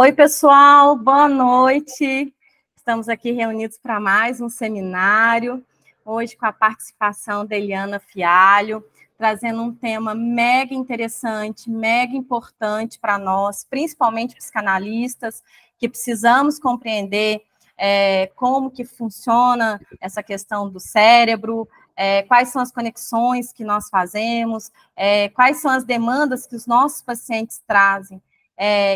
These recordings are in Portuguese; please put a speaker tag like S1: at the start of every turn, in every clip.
S1: Oi, pessoal, boa noite. Estamos aqui reunidos para mais um seminário, hoje com a participação da Eliana Fialho, trazendo um tema mega interessante, mega importante para nós, principalmente psicanalistas, que precisamos compreender como que funciona essa questão do cérebro, quais são as conexões que nós fazemos, quais são as demandas que os nossos pacientes trazem,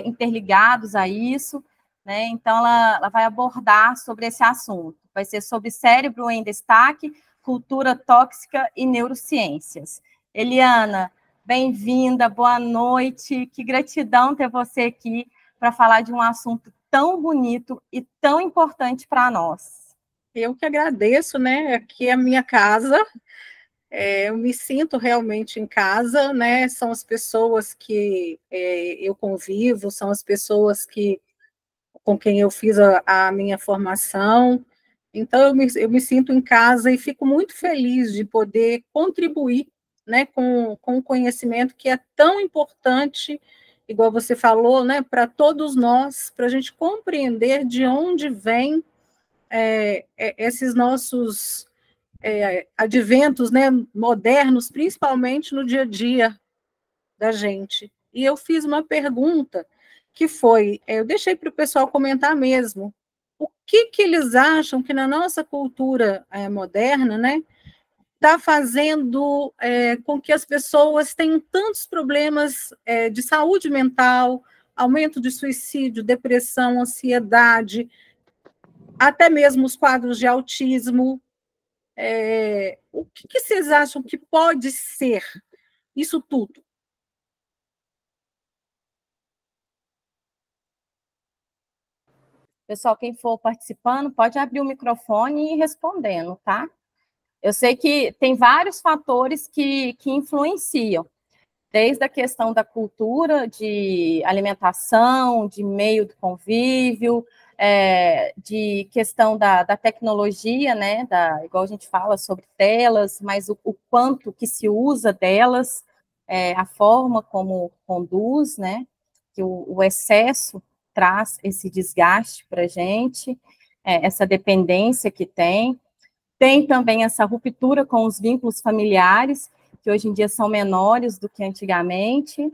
S1: interligados a isso, né? Então, ela vai abordar sobre esse assunto. Vai ser sobre cérebro em destaque, cultura tóxica e neurociências. Eliana, bem-vinda, boa noite. Que gratidão ter você aqui para falar de um assunto tão bonito e tão importante para nós.
S2: Eu que agradeço, né? Aqui é a minha casa. Eu me sinto realmente em casa, né? São as pessoas que eu convivo, são as pessoas com quem eu fiz a minha formação. Então, eu me sinto em casa e fico muito feliz de poder contribuir, né, com o conhecimento que é tão importante, igual você falou, né, para todos nós, para a gente compreender de onde vem esses nossos adventos, né, modernos, principalmente no dia a dia da gente. E eu fiz uma pergunta que foi, eu deixei para o pessoal comentar mesmo, o que eles acham que na nossa cultura moderna, né, está fazendo com que as pessoas tenham tantos problemas de saúde mental, aumento de suicídio, depressão, ansiedade, até mesmo os quadros de autismo. O que vocês acham que pode ser isso tudo?
S1: Pessoal, quem for participando, pode abrir o microfone e ir respondendo, tá? Eu sei que tem vários fatores que influenciam, desde a questão da cultura, de alimentação, de meio do convívio, de questão da tecnologia, né, igual a gente fala sobre telas, mas o quanto que se usa delas, a forma como conduz, né, que o excesso traz esse desgaste para a gente, essa dependência que tem. Tem também essa ruptura com os vínculos familiares, que hoje em dia são menores do que antigamente.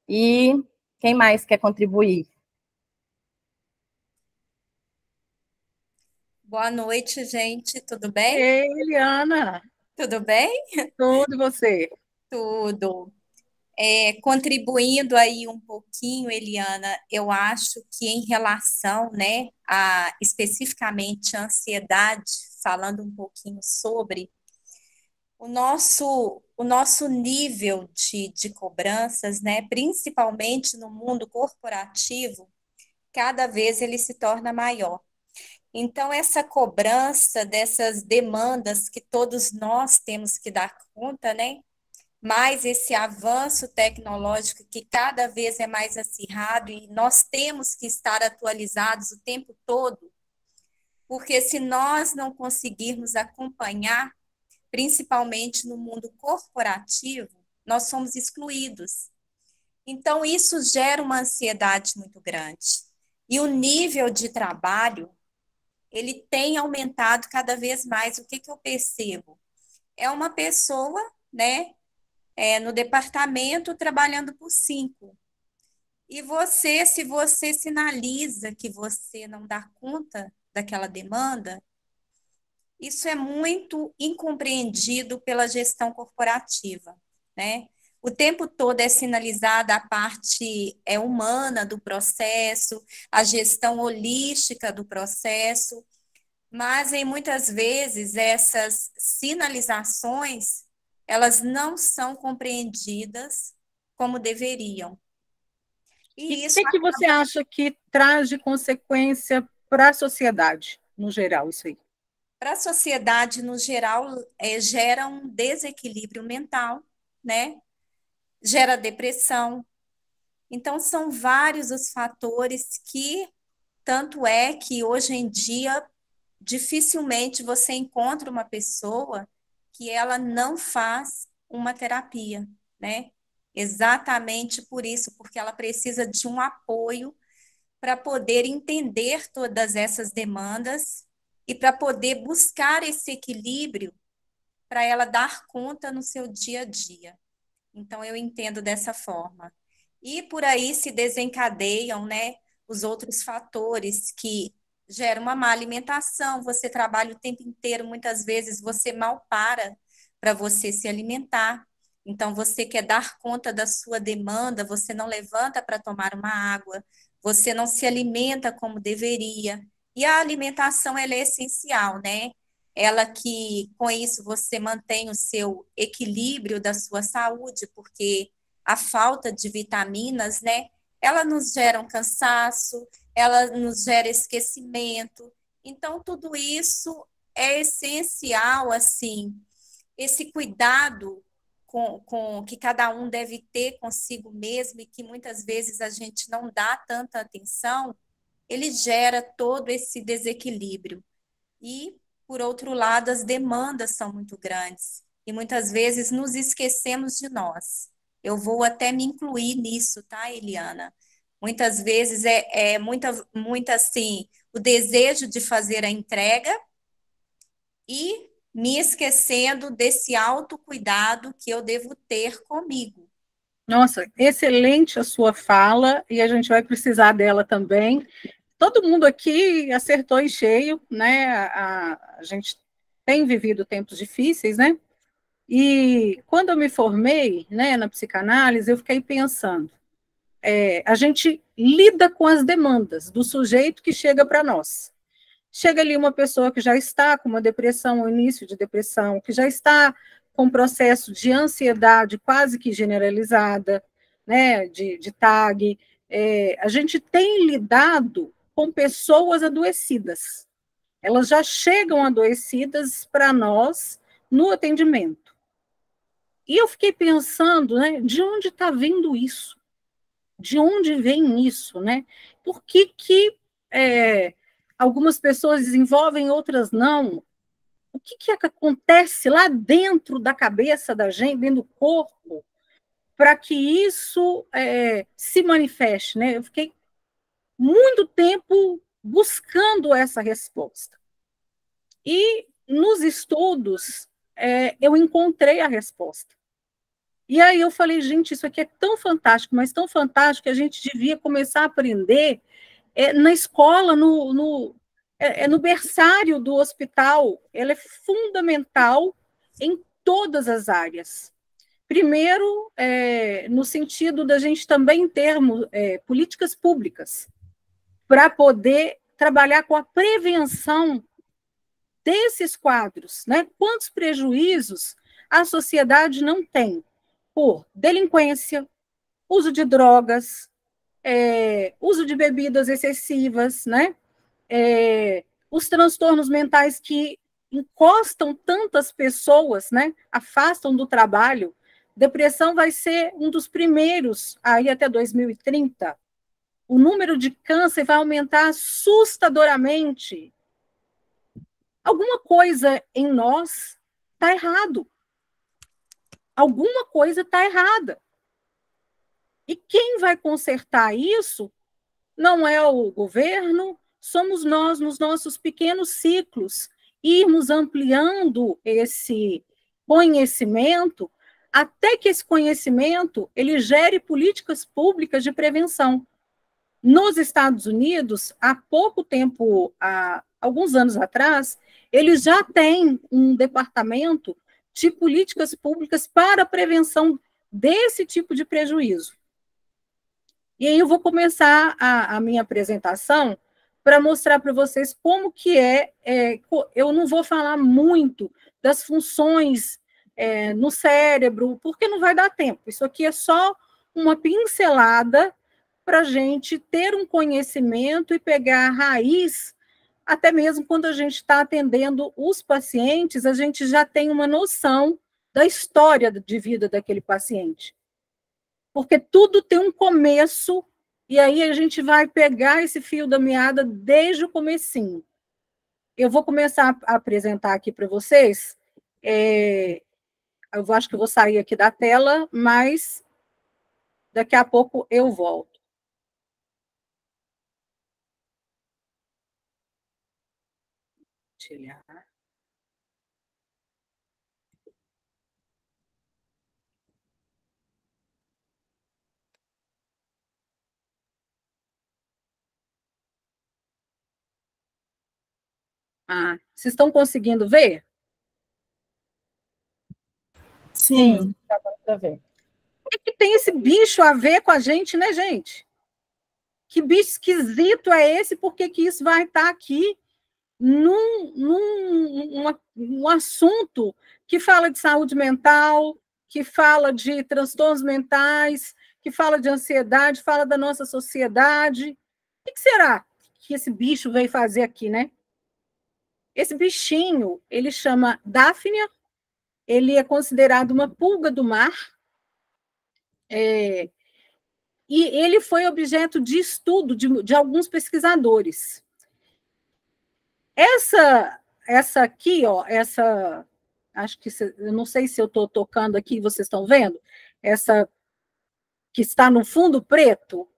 S1: E quem mais quer contribuir?
S3: Boa noite, gente. Tudo bem?
S2: Ei, Eliana,
S3: Tudo bem?
S2: tudo você?
S3: Tudo. Contribuindo aí um pouquinho, Eliana, eu acho que em relação, né, a especificamente a ansiedade, falando um pouquinho sobre o nosso nível de cobranças, né, principalmente no mundo corporativo, cada vez ele se torna maior. Então, essa cobrança dessas demandas que todos nós temos que dar conta, né? Mais esse avanço tecnológico que cada vez é mais acirrado e nós temos que estar atualizados o tempo todo, porque se nós não conseguirmos acompanhar, principalmente no mundo corporativo, nós somos excluídos. Então, isso gera uma ansiedade muito grande. E o nível de trabalho ele tem aumentado cada vez mais. O que que eu percebo? É uma pessoa, né, no departamento trabalhando por 5. E você, se você sinaliza que você não dá conta daquela demanda, isso é muito incompreendido pela gestão corporativa, né? O tempo todo é sinalizada a parte humana do processo, a gestão holística do processo, mas em muitas vezes essas sinalizações elas não são compreendidas como deveriam.
S2: E o
S3: E isso
S2: que você acha que traz de consequência para a sociedade, no geral, isso aí?
S3: para a sociedade no geral gera um desequilíbrio mental, né? Gera depressão. Então são vários os fatores que tanto é que hoje em dia dificilmente você encontra uma pessoa que ela não faz uma terapia, né? Exatamente por isso, porque ela precisa de um apoio para poder entender todas essas demandas e para poder buscar esse equilíbrio para ela dar conta no seu dia a dia. Então, eu entendo dessa forma. E por aí se desencadeiam, né, os outros fatores que geram uma má alimentação. Você trabalha o tempo inteiro, muitas vezes você mal para você se alimentar. Então, você quer dar conta da sua demanda, você não levanta para tomar uma água, você não se alimenta como deveria. E a alimentação, ela é essencial, né? Ela que, com isso, você mantém o seu equilíbrio da sua saúde, porque a falta de vitaminas, né? Ela nos gera um cansaço, ela nos gera esquecimento. Então, tudo isso é essencial, assim, esse cuidado com que cada um deve ter consigo mesmo e que muitas vezes a gente não dá tanta atenção, ele gera todo esse desequilíbrio. E, por outro lado, as demandas são muito grandes e muitas vezes nos esquecemos de nós. Eu vou até me incluir nisso, tá, Eliana? Muitas vezes é muita assim, o desejo de fazer a entrega e me esquecendo desse autocuidado que eu devo ter comigo.
S2: Nossa, excelente a sua fala, e a gente vai precisar dela também. Todo mundo aqui acertou em cheio, né? A gente tem vivido tempos difíceis, né? E quando eu me formei, né, na psicanálise, eu fiquei pensando, a gente lida com as demandas do sujeito que chega para nós. Chega ali uma pessoa que já está com uma depressão, um início de depressão, que já está com um processo de ansiedade quase que generalizada, né, de TAG. A gente tem lidado com pessoas adoecidas. Elas já chegam adoecidas para nós no atendimento. E eu fiquei pensando, né, de onde está vindo isso? De onde vem isso, né? Por que algumas pessoas desenvolvem, outras não? O que acontece lá dentro da cabeça da gente, dentro do corpo, para que isso se manifeste, né? Eu fiquei muito tempo buscando essa resposta. E nos estudos, eu encontrei a resposta. E aí eu falei, gente, isso aqui é tão fantástico, mas tão fantástico que a gente devia começar a aprender na escola, no berçário do hospital. Ela é fundamental em todas as áreas. Primeiro, no sentido da gente também termos políticas públicas para poder trabalhar com a prevenção desses quadros, né? Quantos prejuízos a sociedade não tem por delinquência, uso de drogas, uso de bebidas excessivas, né? Os transtornos mentais que encostam tantas pessoas, né? Afastam do trabalho. Depressão vai ser um dos primeiros aí até 2030. O número de câncer vai aumentar assustadoramente. Alguma coisa em nós está errado. Alguma coisa está errada. E quem vai consertar isso não é o governo, somos nós, nos nossos pequenos ciclos, irmos ampliando esse conhecimento, até que esse conhecimento ele gere políticas públicas de prevenção. Nos Estados Unidos, há pouco tempo, há alguns anos atrás, eles já têm um departamento de políticas públicas para a prevenção desse tipo de prejuízo. E aí eu vou começar a minha apresentação para mostrar para vocês como que eu não vou falar muito das funções no cérebro, porque não vai dar tempo. Isso aqui é só uma pincelada para a gente ter um conhecimento e pegar a raiz, até mesmo quando a gente está atendendo os pacientes, a gente já tem uma noção da história de vida daquele paciente. Porque tudo tem um começo, e aí a gente vai pegar esse fio da meada desde o comecinho. Eu vou começar a apresentar aqui para vocês, eu acho que eu vou sair aqui da tela, mas daqui a pouco eu volto. compartilhar. Vocês estão conseguindo ver?
S1: Sim.
S2: Tá dando para ver. O que tem esse bicho a ver com a gente, né, gente? Que bicho esquisito é esse? Por que isso vai estar aqui num assunto que fala de saúde mental, que fala de transtornos mentais, que fala de ansiedade, fala da nossa sociedade? O que será que esse bicho veio fazer aqui, né? Esse bichinho, ele chama Daphnia, ele é considerado uma pulga do mar, e ele foi objeto de estudo de alguns pesquisadores. Essa aqui, ó, acho que eu não sei se eu estou tocando aqui, vocês estão vendo? Essa que está no fundo preto,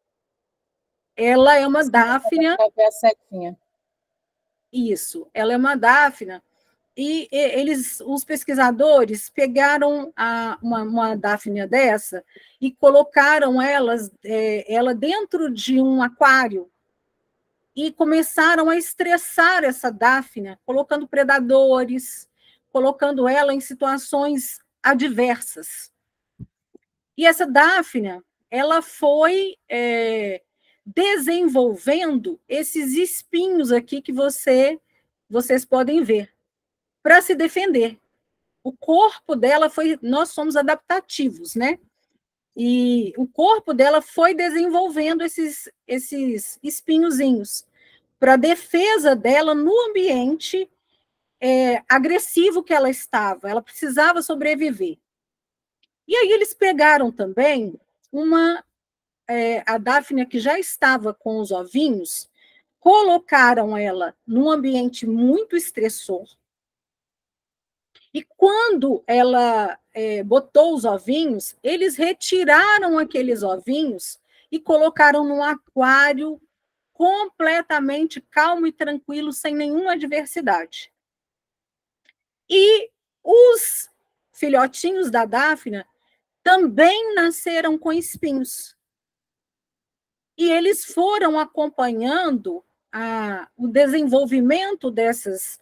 S2: ela é uma Daphnia. Isso, ela é uma Daphnia. E os pesquisadores pegaram uma Daphnia dessa e colocaram ela dentro de um aquário e começaram a estressar essa Daphnia, colocando predadores, colocando ela em situações adversas. E essa Daphnia, ela foi desenvolvendo esses espinhos aqui que vocês podem ver, para se defender. O corpo dela nós somos adaptativos, né? E o corpo dela foi desenvolvendo esses espinhozinhos para defesa dela no ambiente agressivo que ela estava. Ela precisava sobreviver. E aí eles pegaram também a Daphnia que já estava com os ovinhos, colocaram ela num ambiente muito estressor. E quando ela botou os ovinhos, eles retiraram aqueles ovinhos e colocaram num aquário completamente calmo e tranquilo, sem nenhuma adversidade. E os filhotinhos da Daphnia também nasceram com espinhos. E eles foram acompanhando o desenvolvimento dessa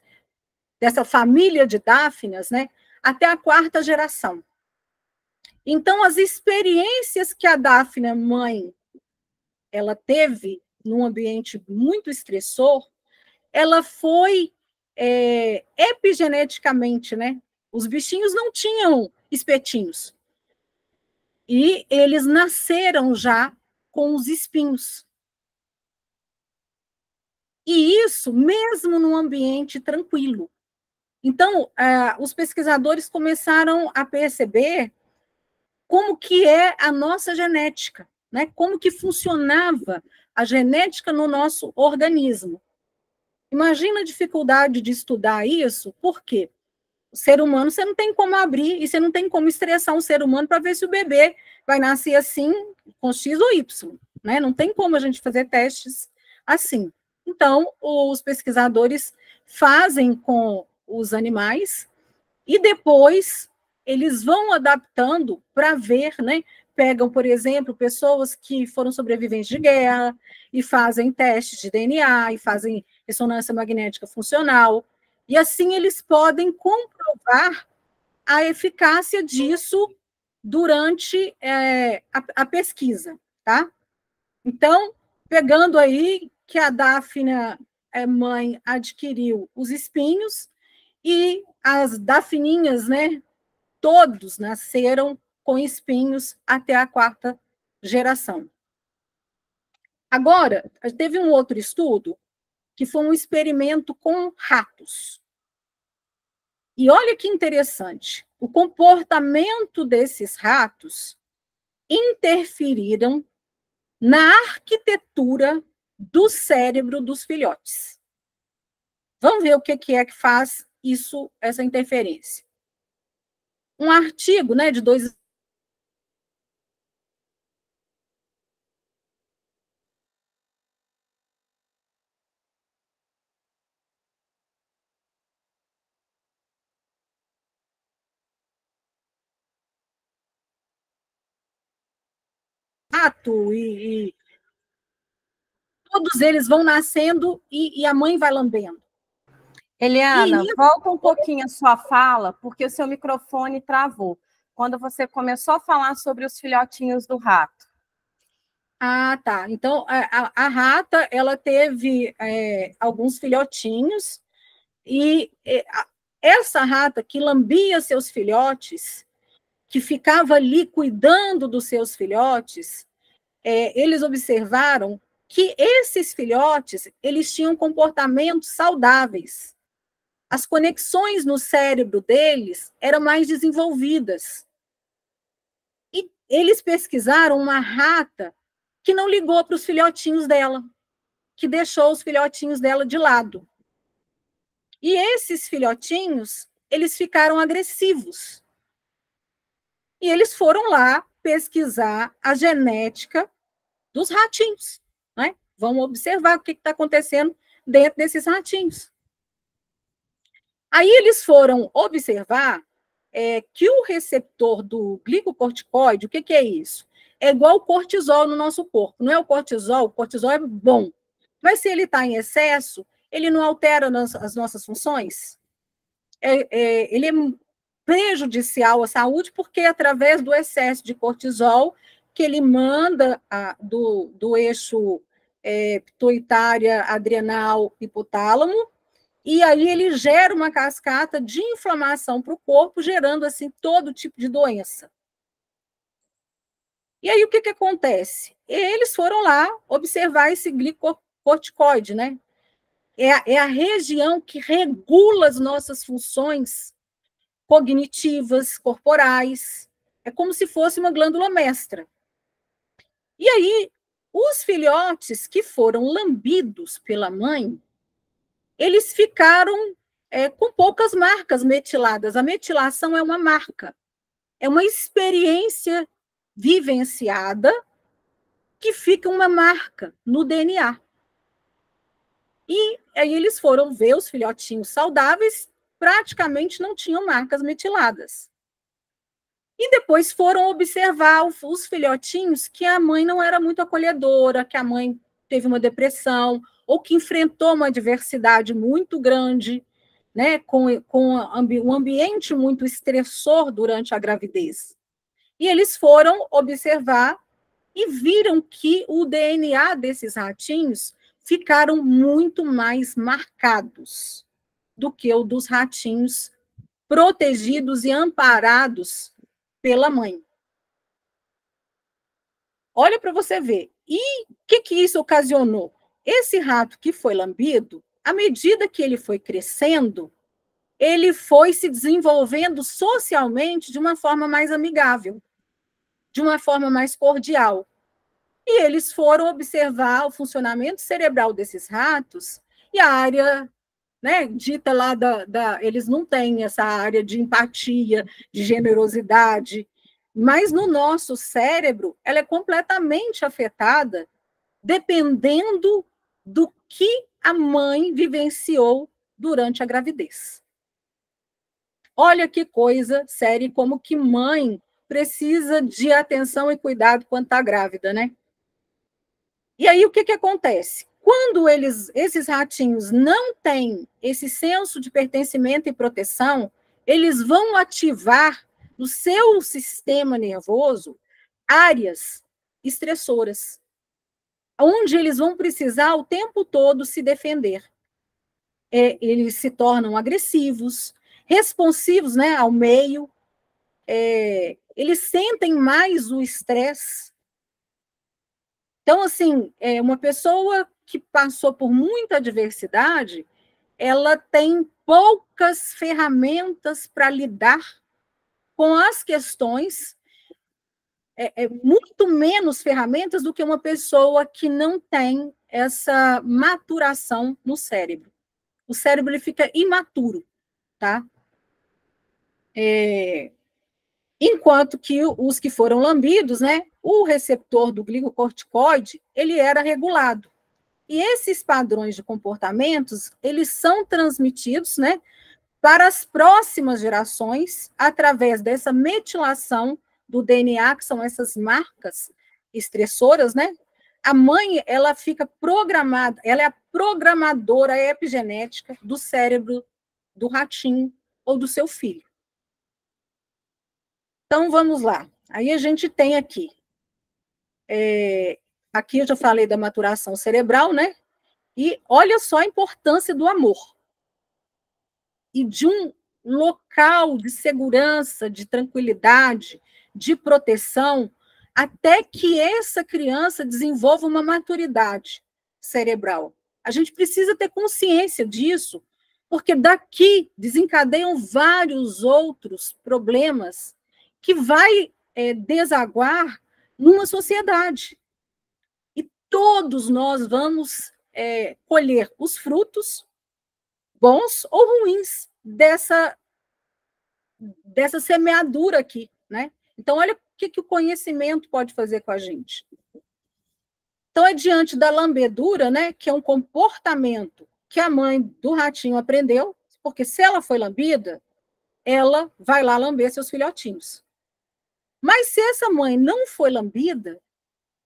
S2: família de Daphnias, né, até a 4ª geração. Então, as experiências que a Daphnia mãe ela teve num ambiente muito estressor, ela foi epigeneticamente, né? Os bichinhos não tinham espetinhos. E eles nasceram já com os espinhos. E isso mesmo num ambiente tranquilo. Então, os pesquisadores começaram a perceber como que é a nossa genética, né? Como que funcionava a genética no nosso organismo. Imagina a dificuldade de estudar isso, por quê? O ser humano, você não tem como abrir e você não tem como estressar um ser humano para ver se o bebê vai nascer assim, com X ou Y, né? Não tem como a gente fazer testes assim. Então, os pesquisadores fazem com os animais e depois eles vão adaptando para ver, né? Pegam, por exemplo, pessoas que foram sobreviventes de guerra e fazem testes de DNA e fazem ressonância magnética funcional. E assim eles podem comprovar a eficácia disso durante a pesquisa, tá? Então, pegando aí que a Daphnia mãe adquiriu os espinhos e as Daphninhas, né, todos nasceram com espinhos até a 4ª geração. Agora, teve um outro estudo que foi um experimento com ratos. E olha que interessante, o comportamento desses ratos interferiram na arquitetura do cérebro dos filhotes. Vamos ver o que é que faz essa interferência. Um artigo, né, de 2 rato, e todos eles vão nascendo e a mãe vai lambendo.
S1: Eliana, volta um pouquinho a sua fala, porque o seu microfone travou, quando você começou a falar sobre os filhotinhos do rato.
S2: Ah, tá. Então, a rata, ela teve alguns filhotinhos, e essa rata que lambia seus filhotes, que ficava ali cuidando dos seus filhotes, eles observaram que esses filhotes, eles tinham comportamentos saudáveis. As conexões no cérebro deles eram mais desenvolvidas. E eles pesquisaram uma rata que não ligou para os filhotinhos dela, que deixou os filhotinhos dela de lado. E esses filhotinhos, eles ficaram agressivos. E eles foram lá pesquisar a genética dos ratinhos, né? Vamos observar o que está acontecendo dentro desses ratinhos. Aí eles foram observar que o receptor do glicocorticoide, o que é isso? É igual o cortisol no nosso corpo. Não é o cortisol é bom. Mas se ele está em excesso, ele não altera as nossas funções? Ele é prejudicial à saúde, porque é através do excesso de cortisol que ele manda do eixo pituitária, adrenal, hipotálamo, e aí ele gera uma cascata de inflamação para o corpo, gerando assim todo tipo de doença. E aí o que acontece? Eles foram lá observar esse glicocorticoide, né? É a região que regula as nossas funções cognitivas, corporais. É como se fosse uma glândula mestra. E aí, os filhotes que foram lambidos pela mãe, eles ficaram com poucas marcas metiladas. A metilação é uma marca, é uma experiência vivenciada que fica uma marca no DNA. E aí eles foram ver os filhotinhos saudáveis, praticamente não tinham marcas metiladas. E depois foram observar os filhotinhos que a mãe não era muito acolhedora, que a mãe teve uma depressão, ou que enfrentou uma adversidade muito grande, né, com um ambiente muito estressor durante a gravidez. E eles foram observar e viram que o DNA desses ratinhos ficaram muito mais marcados do que o dos ratinhos protegidos e amparados pela mãe. Olha para você ver. E o que isso ocasionou? Esse rato que foi lambido, à medida que ele foi crescendo, ele foi se desenvolvendo socialmente de uma forma mais amigável, de uma forma mais cordial. E eles foram observar o funcionamento cerebral desses ratos, e a área, né, dita lá eles não têm essa área de empatia, de generosidade, mas no nosso cérebro ela é completamente afetada dependendo do que a mãe vivenciou durante a gravidez. Olha que coisa séria, como que mãe precisa de atenção e cuidado quando está grávida, né? E aí, o que acontece? Quando esses ratinhos não têm esse senso de pertencimento e proteção, eles vão ativar no seu sistema nervoso áreas estressoras, onde eles vão precisar o tempo todo se defender. Eles se tornam agressivos, responsivos, né, ao meio, eles sentem mais o estresse. Então, assim, uma pessoa que passou por muita adversidade, ela tem poucas ferramentas para lidar com as questões, muito menos ferramentas do que uma pessoa que não tem essa maturação no cérebro. O cérebro ele fica imaturo, tá? Enquanto que os que foram lambidos, né, o receptor do glicocorticoide, ele era regulado. E esses padrões de comportamentos, eles são transmitidos, né, para as próximas gerações, através dessa metilação do DNA, que são essas marcas estressoras, né? A mãe, ela fica programada, ela é a programadora epigenética do cérebro do ratinho ou do seu filho. Então, vamos lá. Aí a gente tem aqui, aqui eu já falei da maturação cerebral, né? E olha só a importância do amor. E de um local de segurança, de tranquilidade, de proteção, até que essa criança desenvolva uma maturidade cerebral. A gente precisa ter consciência disso, porque daqui desencadeiam vários outros problemas que vai desaguar numa sociedade. E todos nós vamos colher os frutos, bons ou ruins, dessa semeadura aqui, né? Então, olha o que o conhecimento pode fazer com a gente. Então, é diante da lambedura, né, que é um comportamento que a mãe do ratinho aprendeu, porque se ela foi lambida, ela vai lá lamber seus filhotinhos. Mas se essa mãe não foi lambida,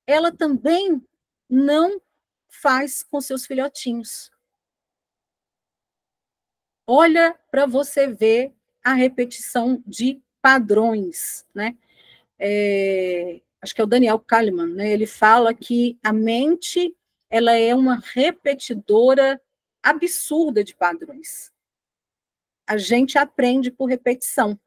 S2: ela também não faz com seus filhotinhos. Olha para você ver a repetição de padrões, né? Acho que é o Daniel Kahneman, né? Ele fala que a mente ela é uma repetidora absurda de padrões. A gente aprende por repetição.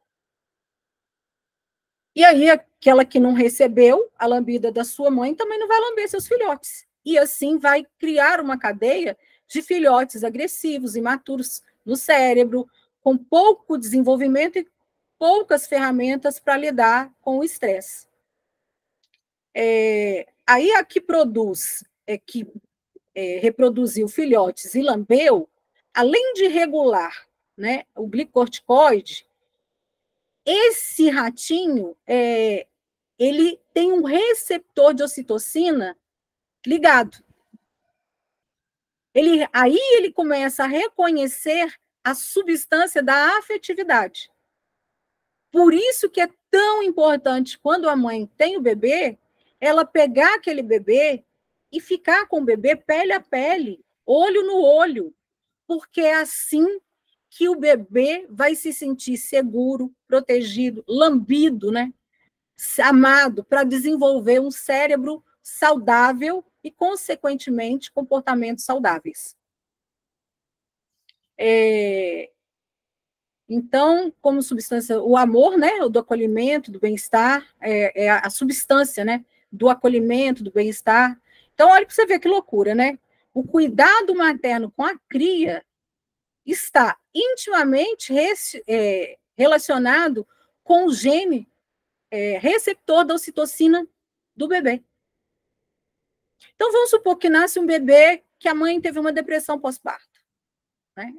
S2: E aí, aquela que não recebeu a lambida da sua mãe também não vai lamber seus filhotes. E assim vai criar uma cadeia de filhotes agressivos, imaturos no cérebro, com pouco desenvolvimento e poucas ferramentas para lidar com o estresse. Aí a que produz, reproduziu filhotes e lambeu, além de regular, né, o glicorticoide, esse ratinho, ele tem um receptor de ocitocina ligado. Aí ele começa a reconhecer a substância da afetividade. Por isso que é tão importante, quando a mãe tem o bebê, ela pegar aquele bebê e ficar com o bebê pele a pele, olho no olho, porque é assim que o bebê vai se sentir seguro, protegido, lambido, né? Amado, para desenvolver um cérebro saudável e, consequentemente, comportamentos saudáveis. Então, como substância, o amor, né, o do acolhimento, do bem-estar, é a substância, né, do acolhimento, do bem-estar. Então, olha para você ver que loucura, né? O cuidado materno com a cria está intimamente relacionado com o gene receptor da ocitocina do bebê. Então, vamos supor que nasce um bebê que a mãe teve uma depressão pós-parto, né?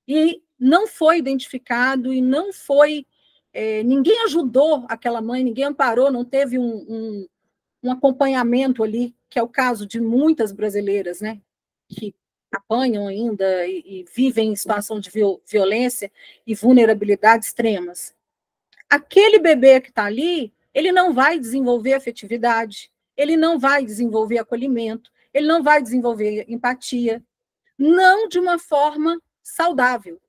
S2: E não foi identificado, e não foi... ninguém ajudou aquela mãe, ninguém amparou, não teve um acompanhamento ali, que é o caso de muitas brasileiras, né? Que apanham ainda e vivem em situação de violência e vulnerabilidade extremas. Aquele bebê que está ali, ele não vai desenvolver afetividade, ele não vai desenvolver acolhimento, ele não vai desenvolver empatia, não de uma forma saudável,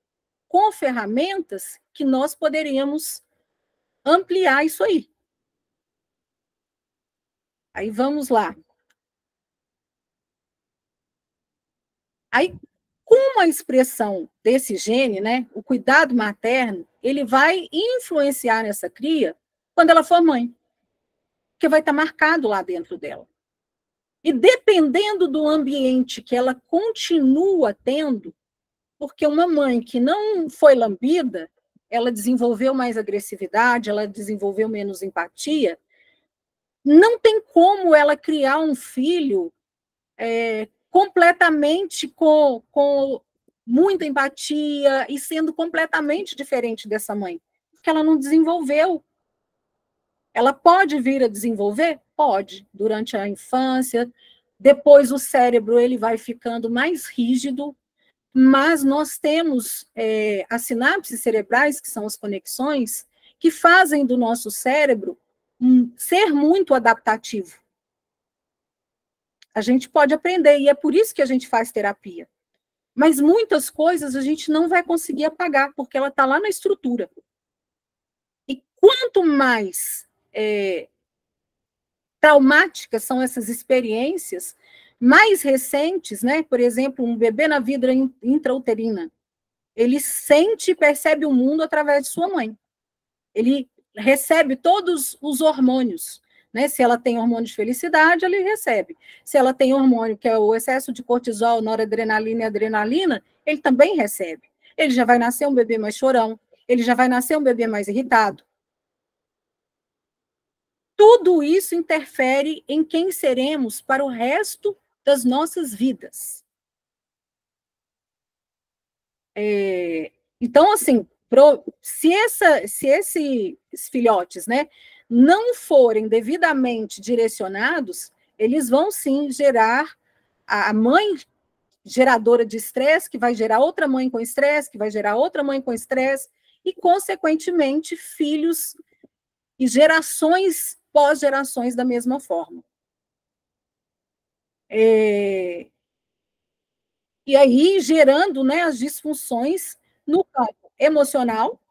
S2: com ferramentas que nós poderíamos ampliar isso aí. Aí vamos lá. Aí, com a expressão desse gene, né, o cuidado materno, ele vai influenciar nessa cria quando ela for mãe, porque vai estar marcado lá dentro dela. E dependendo do ambiente que ela continua tendo, porque uma mãe que não foi lambida, ela desenvolveu mais agressividade, ela desenvolveu menos empatia, não tem como ela criar um filho completamente com muita empatia e sendo completamente diferente dessa mãe, porque ela não desenvolveu. Ela pode vir a desenvolver? Pode, durante a infância. Depois o cérebro ele vai ficando mais rígido, mas nós temos as sinapses cerebrais, que são as conexões, que fazem do nosso cérebro ser muito adaptativo. A gente pode aprender, e é por isso que a gente faz terapia. Mas muitas coisas a gente não vai conseguir apagar, porque ela está lá na estrutura. E quanto mais traumáticas são essas experiências, mais recentes, né? Por exemplo, um bebê na vida intrauterina, ele sente e percebe o mundo através de sua mãe. Ele recebe todos os hormônios, né? Se ela tem hormônio de felicidade, ele recebe. Se ela tem hormônio, que é o excesso de cortisol, noradrenalina e adrenalina, ele também recebe. Ele já vai nascer um bebê mais chorão, ele já vai nascer um bebê mais irritado. Tudo isso interfere em quem seremos para o resto das nossas vidas. Então, assim, se esses filhotes, né, não forem devidamente direcionados, eles vão sim gerar a mãe geradora de estresse, que vai gerar outra mãe com estresse, que vai gerar outra mãe com estresse, e, consequentemente, filhos e gerações pós-gerações da mesma forma. E aí, gerando, né, as disfunções no campo emocional,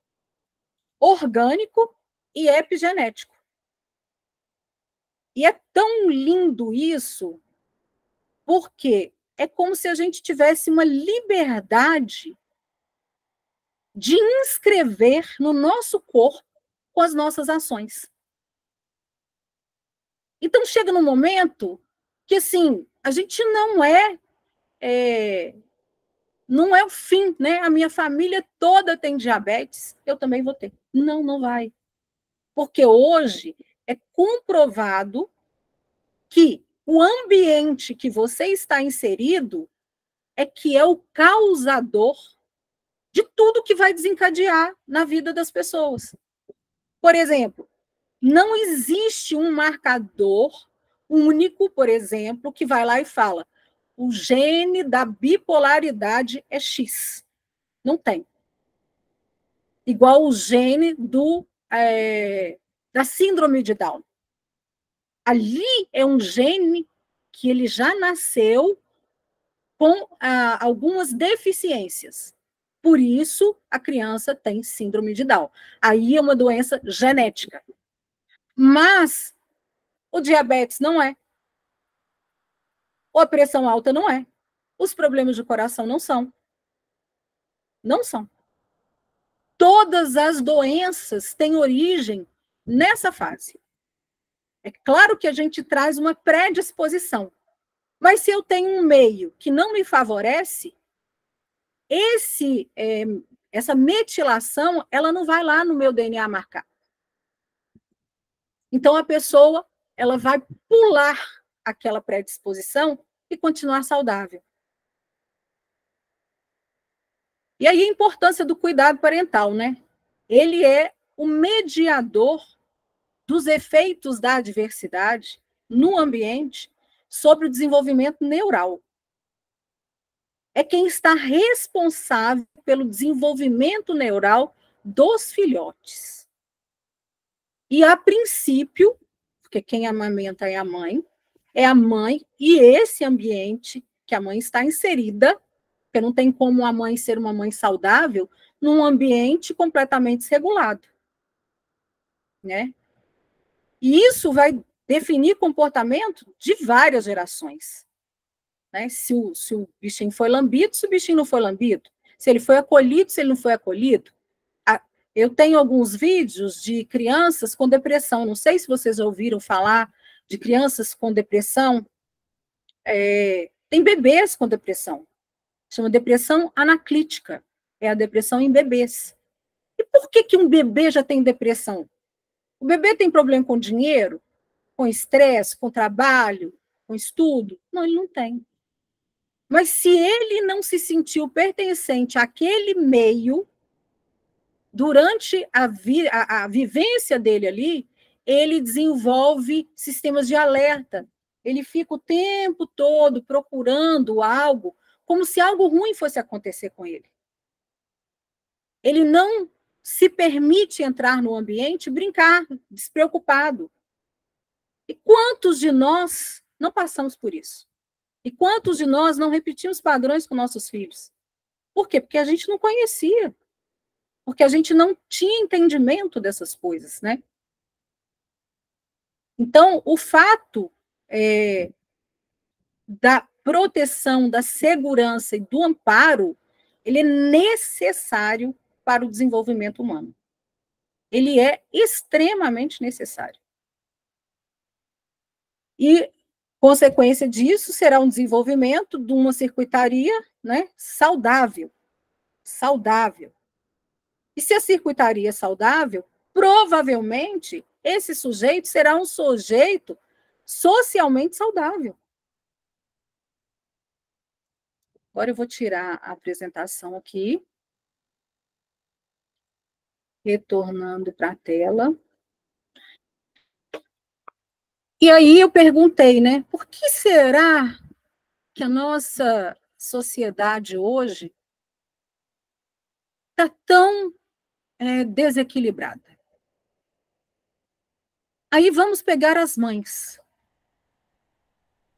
S2: orgânico e epigenético. E é tão lindo isso, porque é como se a gente tivesse uma liberdade de inscrever no nosso corpo com as nossas ações. Então, chega num momento que, assim, a gente não é o fim, né? A minha família toda tem diabetes, eu também vou ter. Não, não vai. Porque hoje é comprovado que o ambiente que você está inserido é que é o causador de tudo que vai desencadear na vida das pessoas. Por exemplo, não existe um marcador único, por exemplo, que vai lá e fala: o gene da bipolaridade é X. Não tem. Igual o gene da síndrome de Down. Ali é um gene que ele já nasceu com algumas deficiências. Por isso, a criança tem síndrome de Down. Aí é uma doença genética. Mas o diabetes não é. Ou a pressão alta não é. Os problemas de coração não são. Não são. Todas as doenças têm origem nessa fase. É claro que a gente traz uma predisposição. Mas se eu tenho um meio que não me favorece, essa metilação, ela não vai lá no meu DNA marcar. Então, a pessoa, ela vai pular aquela predisposição e continuar saudável. E aí a importância do cuidado parental, né? Ele é o mediador dos efeitos da adversidade no ambiente sobre o desenvolvimento neural. É quem está responsável pelo desenvolvimento neural dos filhotes. E, a princípio, porque quem amamenta é a mãe e esse ambiente que a mãe está inserida, porque não tem como a mãe ser uma mãe saudável num ambiente completamente desregulado, né? E isso vai definir comportamento de várias gerações. Né? Se o bichinho foi lambido, se o bichinho não foi lambido, se ele foi acolhido, se ele não foi acolhido. Eu tenho alguns vídeos de crianças com depressão, não sei se vocês já ouviram falar de crianças com depressão. Tem bebês com depressão, chama depressão anaclítica, é a depressão em bebês. E por que um bebê já tem depressão? O bebê tem problema com dinheiro, com estresse, com trabalho, com estudo? Não, ele não tem. Mas se ele não se sentiu pertencente àquele meio, durante a vivência dele ali, ele desenvolve sistemas de alerta. Ele fica o tempo todo procurando algo, como se algo ruim fosse acontecer com ele. Ele não se permite entrar no ambiente e brincar, despreocupado. E quantos de nós não passamos por isso? E quantos de nós não repetimos padrões com nossos filhos? Por quê? Porque a gente não conhecia. Porque a gente não tinha entendimento dessas coisas, né? Então, o fato da proteção, da segurança e do amparo, ele é necessário para o desenvolvimento humano. Ele é extremamente necessário. E, consequência disso, será um desenvolvimento de uma circuitaria, né, saudável. Saudável. E se a circuitaria é saudável, provavelmente esse sujeito será um sujeito socialmente saudável. Agora eu vou tirar a apresentação aqui. Retornando para a tela. E aí eu perguntei, né, por que será que a nossa sociedade hoje está tão desequilibrada? Aí vamos pegar as mães.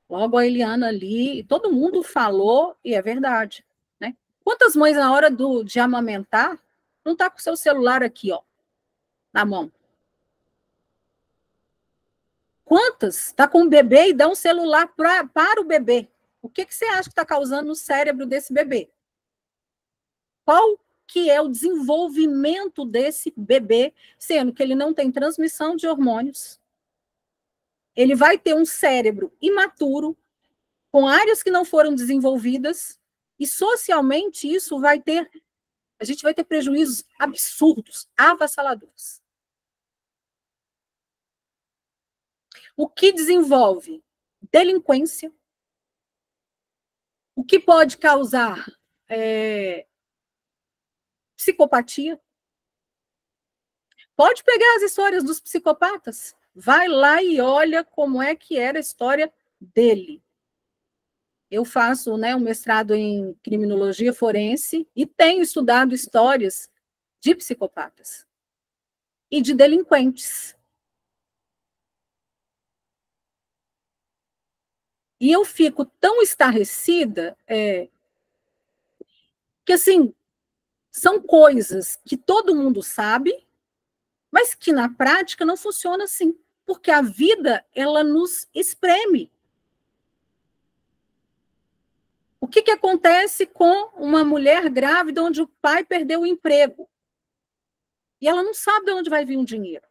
S2: Logo a Eliana ali, todo mundo falou, e é verdade, né? Quantas mães na hora de amamentar não está com o seu celular aqui, ó, na mão? Quantas está com o bebê e dá um celular para o bebê? O que você acha que está causando no cérebro desse bebê? Qual que é o desenvolvimento desse bebê, sendo que ele não tem transmissão de hormônios? Ele vai ter um cérebro imaturo, com áreas que não foram desenvolvidas, e socialmente isso a gente vai ter prejuízos absurdos, avassaladores. O que desenvolve? Delinquência. O que pode causar psicopatia. Pode pegar as histórias dos psicopatas. Vai lá e olha como é que era a história dele. Eu faço, né, um mestrado em criminologia forense e tenho estudado histórias de psicopatas e de delinquentes. E eu fico tão estarrecida que, assim, são coisas que todo mundo sabe, mas que na prática não funciona assim, porque a vida, ela nos espreme. O que acontece com uma mulher grávida onde o pai perdeu o emprego? E ela não sabe de onde vai vir o dinheiro.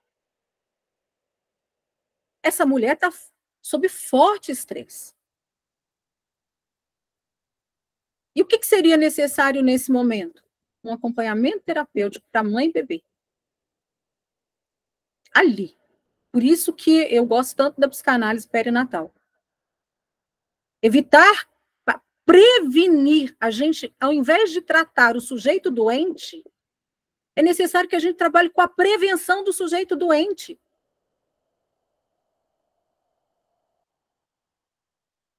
S2: Essa mulher está sob forte estresse. E o que seria necessário nesse momento? Um acompanhamento terapêutico para mãe e bebê. Ali. Por isso que eu gosto tanto da psicanálise perinatal. Evitar, prevenir. A gente, ao invés de tratar o sujeito doente, é necessário que a gente trabalhe com a prevenção do sujeito doente.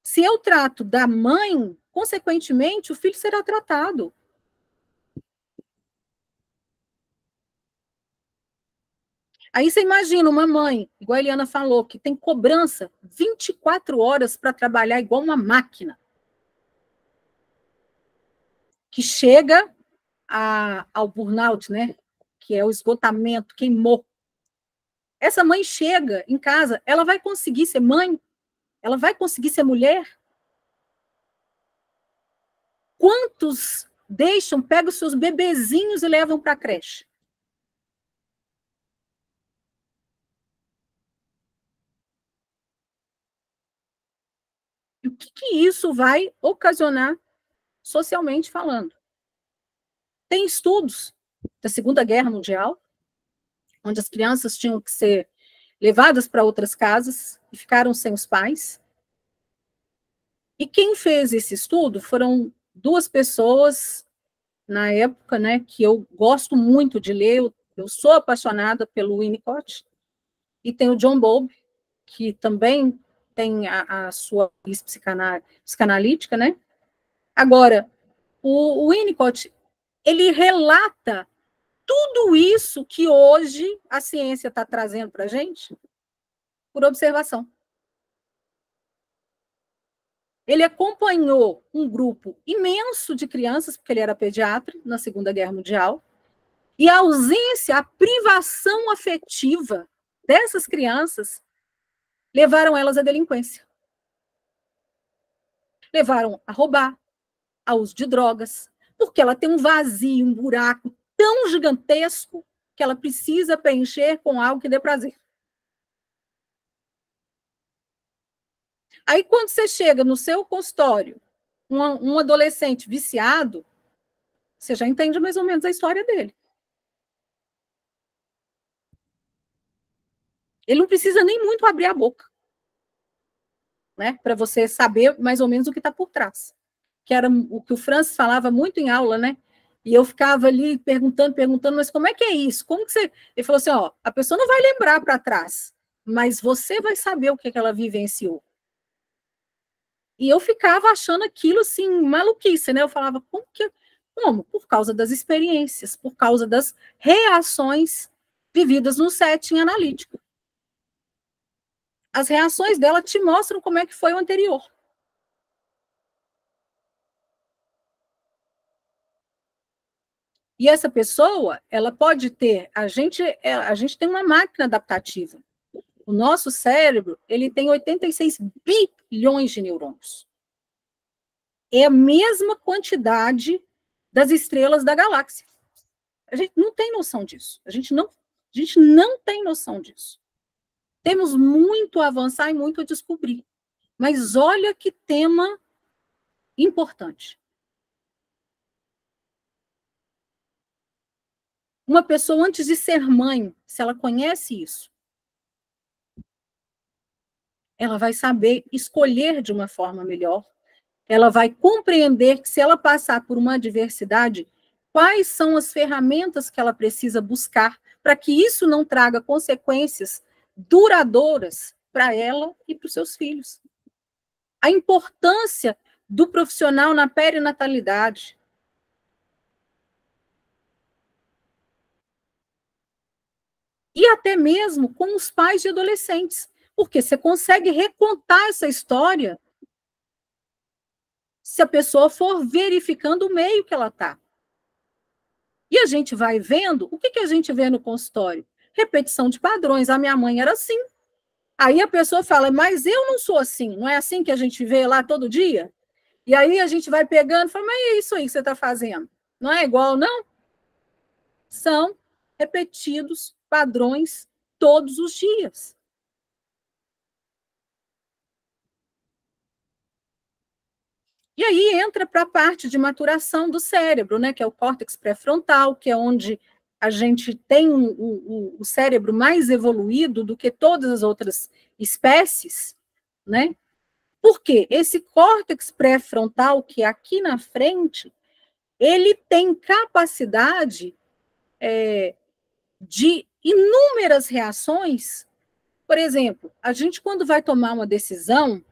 S2: Se eu trato da mãe, consequentemente, o filho será tratado. Aí você imagina uma mãe, igual a Eliana falou, que tem cobrança 24 horas para trabalhar igual uma máquina. Que chega ao burnout, né? Que é o esgotamento, queimou. Essa mãe chega em casa, ela vai conseguir ser mãe? Ela vai conseguir ser mulher? Quantos pegam os seus bebezinhos e levam para a creche? E o que isso vai ocasionar socialmente falando? Tem estudos da Segunda Guerra Mundial, onde as crianças tinham que ser levadas para outras casas e ficaram sem os pais. E quem fez esse estudo foram duas pessoas, na época, né, que eu gosto muito de ler, eu sou apaixonada pelo Winnicott, e tem o John Bowlby, que também tem a sua psicanalítica, né? Agora, o Winnicott, ele relata tudo isso que hoje a ciência está trazendo para a gente por observação. Ele acompanhou um grupo imenso de crianças, porque ele era pediatra na Segunda Guerra Mundial, e a ausência, a privação afetiva dessas crianças levaram elas à delinquência. Levaram a roubar, ao uso de drogas, porque ela tem um vazio, um buraco tão gigantesco que ela precisa preencher com algo que dê prazer. Aí, quando você chega no seu consultório, um adolescente viciado, você já entende mais ou menos a história dele. Ele não precisa nem muito abrir a boca, né, para você saber mais ou menos o que está por trás. Que era o que o Francis falava muito em aula, né? E eu ficava ali perguntando, mas como é que é isso? Como que você... Ele falou assim, ó, a pessoa não vai lembrar para trás, mas você vai saber o que ela vivenciou. E eu ficava achando aquilo, assim, maluquice, né? Eu falava, como que... Como? Por causa das experiências, por causa das reações vividas no setting analítico. As reações dela te mostram como é que foi o anterior. E essa pessoa, ela pode ter... A gente tem uma máquina adaptativa. O nosso cérebro, ele tem 86 bilhões de neurônios. É a mesma quantidade das estrelas da galáxia. A gente não tem noção disso. A gente não tem noção disso. Temos muito a avançar e muito a descobrir. Mas olha que tema importante. Uma pessoa, antes de ser mãe, se ela conhece isso, ela vai saber escolher de uma forma melhor, ela vai compreender que se ela passar por uma adversidade, quais são as ferramentas que ela precisa buscar para que isso não traga consequências duradouras para ela e para os seus filhos. A importância do profissional na perinatalidade. E até mesmo com os pais de adolescentes, porque você consegue recontar essa história se a pessoa for verificando o meio que ela está. E a gente vai vendo, o que a gente vê no consultório? Repetição de padrões. A minha mãe era assim. Aí a pessoa fala, mas eu não sou assim. Não é assim que a gente vê lá todo dia? E aí a gente vai pegando e fala, mas é isso aí que você está fazendo. Não é igual, não? São repetidos padrões todos os dias. E aí entra para a parte de maturação do cérebro, né, que é o córtex pré-frontal, que é onde a gente tem o cérebro mais evoluído do que todas as outras espécies, né? Porque esse córtex pré-frontal, que é aqui na frente, ele tem capacidade de inúmeras reações. Por exemplo, a gente, quando vai tomar uma decisão,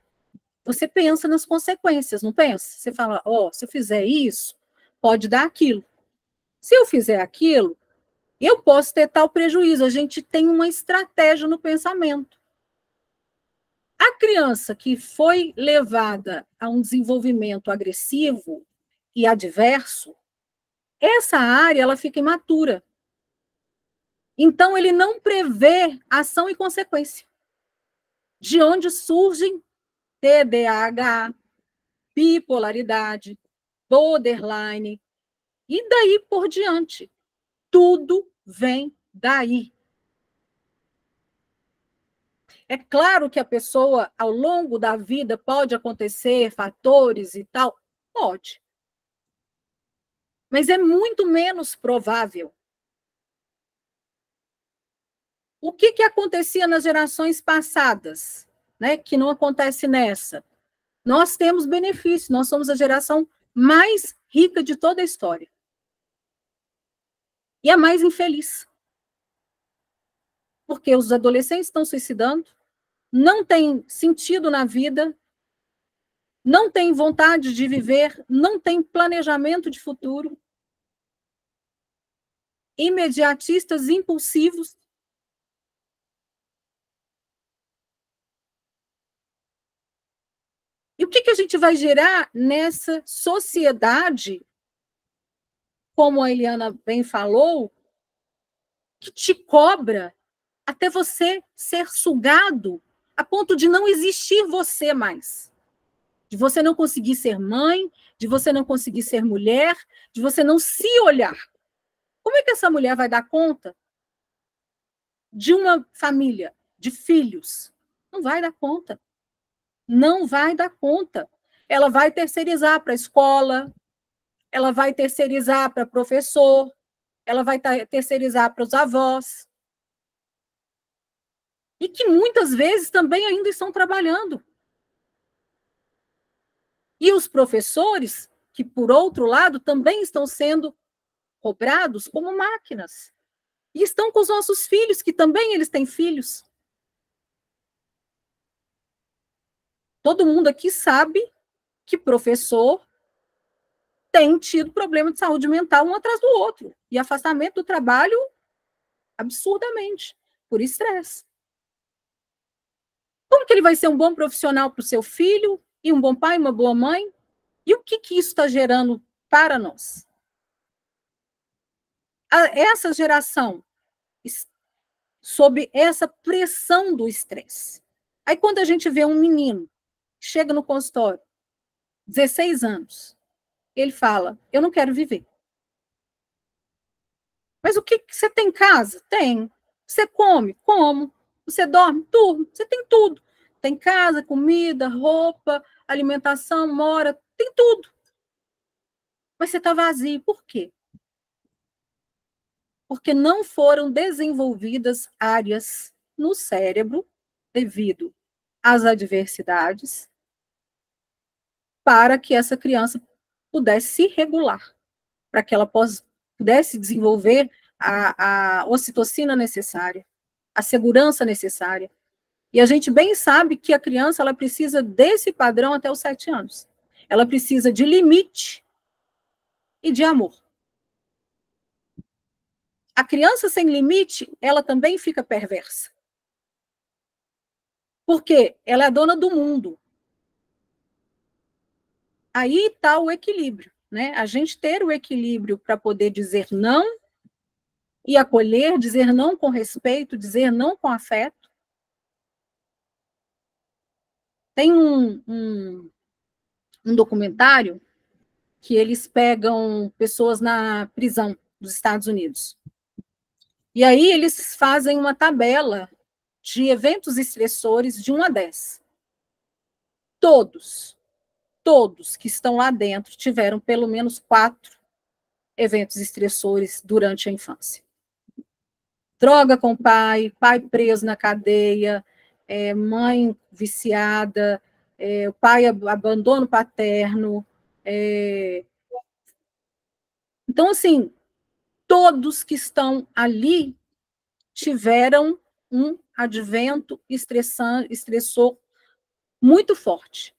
S2: você pensa nas consequências, não pensa? Você fala, ó, se eu fizer isso, pode dar aquilo. Se eu fizer aquilo, eu posso ter tal prejuízo. A gente tem uma estratégia no pensamento. A criança que foi levada a um desenvolvimento agressivo e adverso, essa área ela fica imatura. Então, ele não prevê ação e consequência. De onde surgem TDAH, bipolaridade, borderline, e daí por diante. Tudo vem daí. É claro que a pessoa, ao longo da vida, pode acontecer fatores e tal. Pode. Mas é muito menos provável. O que acontecia nas gerações passadas, né, que não acontece nessa? Nós temos benefícios, nós somos a geração mais rica de toda a história. E a mais infeliz. Porque os adolescentes estão suicidando, não tem sentido na vida, não tem vontade de viver, não tem planejamento de futuro, imediatistas, impulsivos. E que a gente vai gerar nessa sociedade, como a Eliana bem falou, que te cobra até você ser sugado a ponto de não existir você mais. De você não conseguir ser mãe, de você não conseguir ser mulher, de você não se olhar. Como é que essa mulher vai dar conta de uma família, de filhos? Não vai dar conta. Não vai dar conta. Ela vai terceirizar para a escola, ela vai terceirizar para professor, ela vai terceirizar para os avós. E que muitas vezes também ainda estão trabalhando. E os professores, que por outro lado também estão sendo cobrados como máquinas. E estão com os nossos filhos, que também eles têm filhos. Todo mundo aqui sabe que professor tem tido problema de saúde mental um atrás do outro. E afastamento do trabalho absurdamente, por estresse. Como que ele vai ser um bom profissional para o seu filho, e um bom pai, uma boa mãe? E o que isso está gerando para nós? Essa geração, sob essa pressão do estresse. Aí quando a gente vê um menino, chega no consultório, 16 anos, ele fala, eu não quero viver. Mas o que você tem em casa? Tem. Você come? Como. Você dorme? Durmo. Você tem tudo. Tem casa, comida, roupa, alimentação, mora, tem tudo. Mas você está vazio. Por quê? Porque não foram desenvolvidas áreas no cérebro, devido às adversidades, para que essa criança pudesse se regular, para que ela pudesse desenvolver a ocitocina necessária, a segurança necessária. E a gente bem sabe que a criança ela precisa desse padrão até os 7 anos. Ela precisa de limite e de amor. A criança sem limite, ela também fica perversa. Porque ela é dona do mundo. Aí está o equilíbrio, né? A gente ter o equilíbrio para poder dizer não e acolher, dizer não com respeito, dizer não com afeto. Tem um documentário que eles pegam pessoas na prisão dos Estados Unidos. E aí eles fazem uma tabela de eventos estressores de 1 a 10. Todos que estão lá dentro tiveram pelo menos 4 eventos estressores durante a infância. Droga com pai preso na cadeia, mãe viciada, o pai abandono paterno. Então, assim, todos que estão ali tiveram um advento estressor muito forte.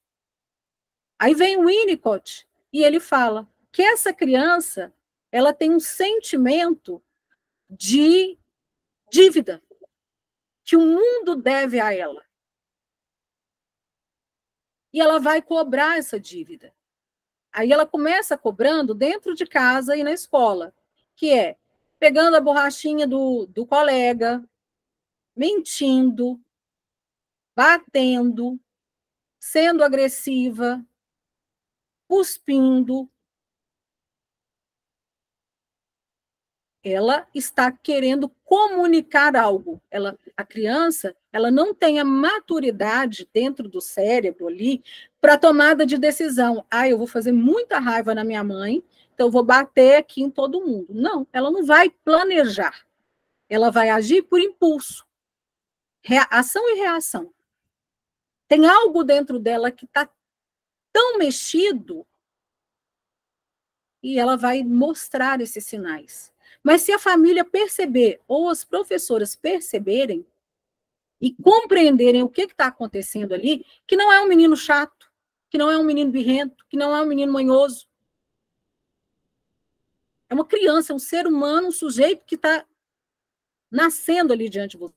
S2: Aí vem o Winnicott e ele fala que essa criança ela tem um sentimento de dívida que o mundo deve a ela. E ela vai cobrar essa dívida. Aí ela começa cobrando dentro de casa e na escola, que é pegando a borrachinha do colega, mentindo, batendo, sendo agressiva, cuspindo. Ela está querendo comunicar algo. A criança, ela não tem a maturidade dentro do cérebro ali para tomada de decisão. Eu vou fazer muita raiva na minha mãe, então eu vou bater aqui em todo mundo. Não, ela não vai planejar. Ela vai agir por impulso. Ação e reação. Tem algo dentro dela que está tão mexido e ela vai mostrar esses sinais. Mas se a família perceber, ou as professoras perceberem, e compreenderem o que está acontecendo ali, que não é um menino chato, que não é um menino birrento, que não é um menino manhoso. É uma criança, é um ser humano, um sujeito que está nascendo ali diante de você.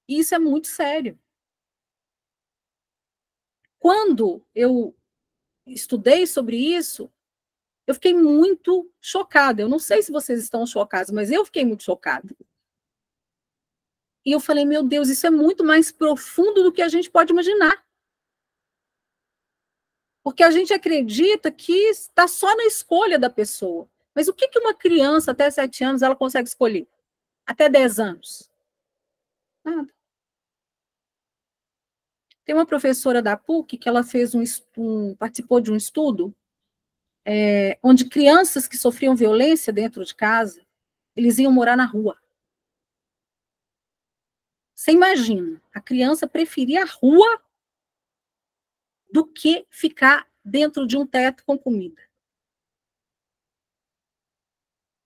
S2: E isso é muito sério. Quando eu estudei sobre isso, eu fiquei muito chocada. Eu não sei se vocês estão chocados, mas eu fiquei muito chocada. E eu falei, meu Deus, isso é muito mais profundo do que a gente pode imaginar. Porque a gente acredita que está só na escolha da pessoa. Mas o que uma criança até 7 anos ela consegue escolher? Até 10 anos? Nada. Tem uma professora da PUC que ela fez participou de um estudo onde crianças que sofriam violência dentro de casa, eles iam morar na rua. Você imagina, a criança preferia a rua do que ficar dentro de um teto com comida.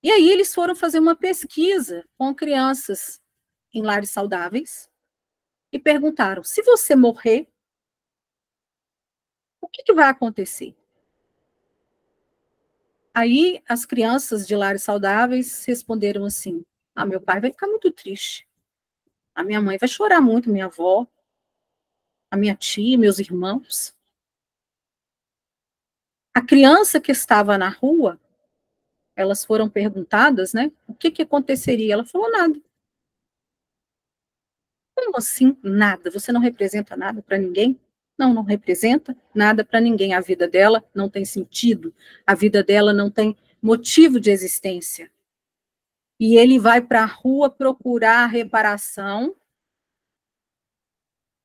S2: E aí eles foram fazer uma pesquisa com crianças em lares saudáveis e perguntaram, se você morrer, o que vai acontecer? Aí as crianças de lares saudáveis responderam assim, meu pai vai ficar muito triste, a minha mãe vai chorar muito, minha avó, a minha tia, meus irmãos. A criança que estava na rua, elas foram perguntadas, né, o que aconteceria? Ela falou nada. Como assim, nada? Você não representa nada para ninguém? Não, não representa nada para ninguém. A vida dela não tem sentido, a vida dela não tem motivo de existência. E ele vai para a rua procurar a reparação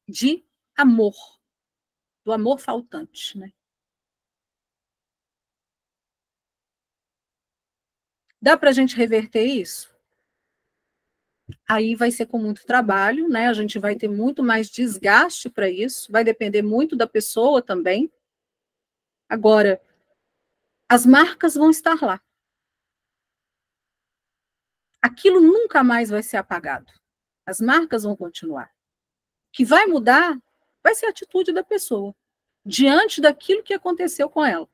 S2: de amor, do amor faltante, né? Dá para a gente reverter isso? Aí vai ser com muito trabalho, né? A gente vai ter muito mais desgaste para isso, vai depender muito da pessoa também. Agora, as marcas vão estar lá. Aquilo nunca mais vai ser apagado. As marcas vão continuar. O que vai mudar vai ser a atitude da pessoa, diante daquilo que aconteceu com ela.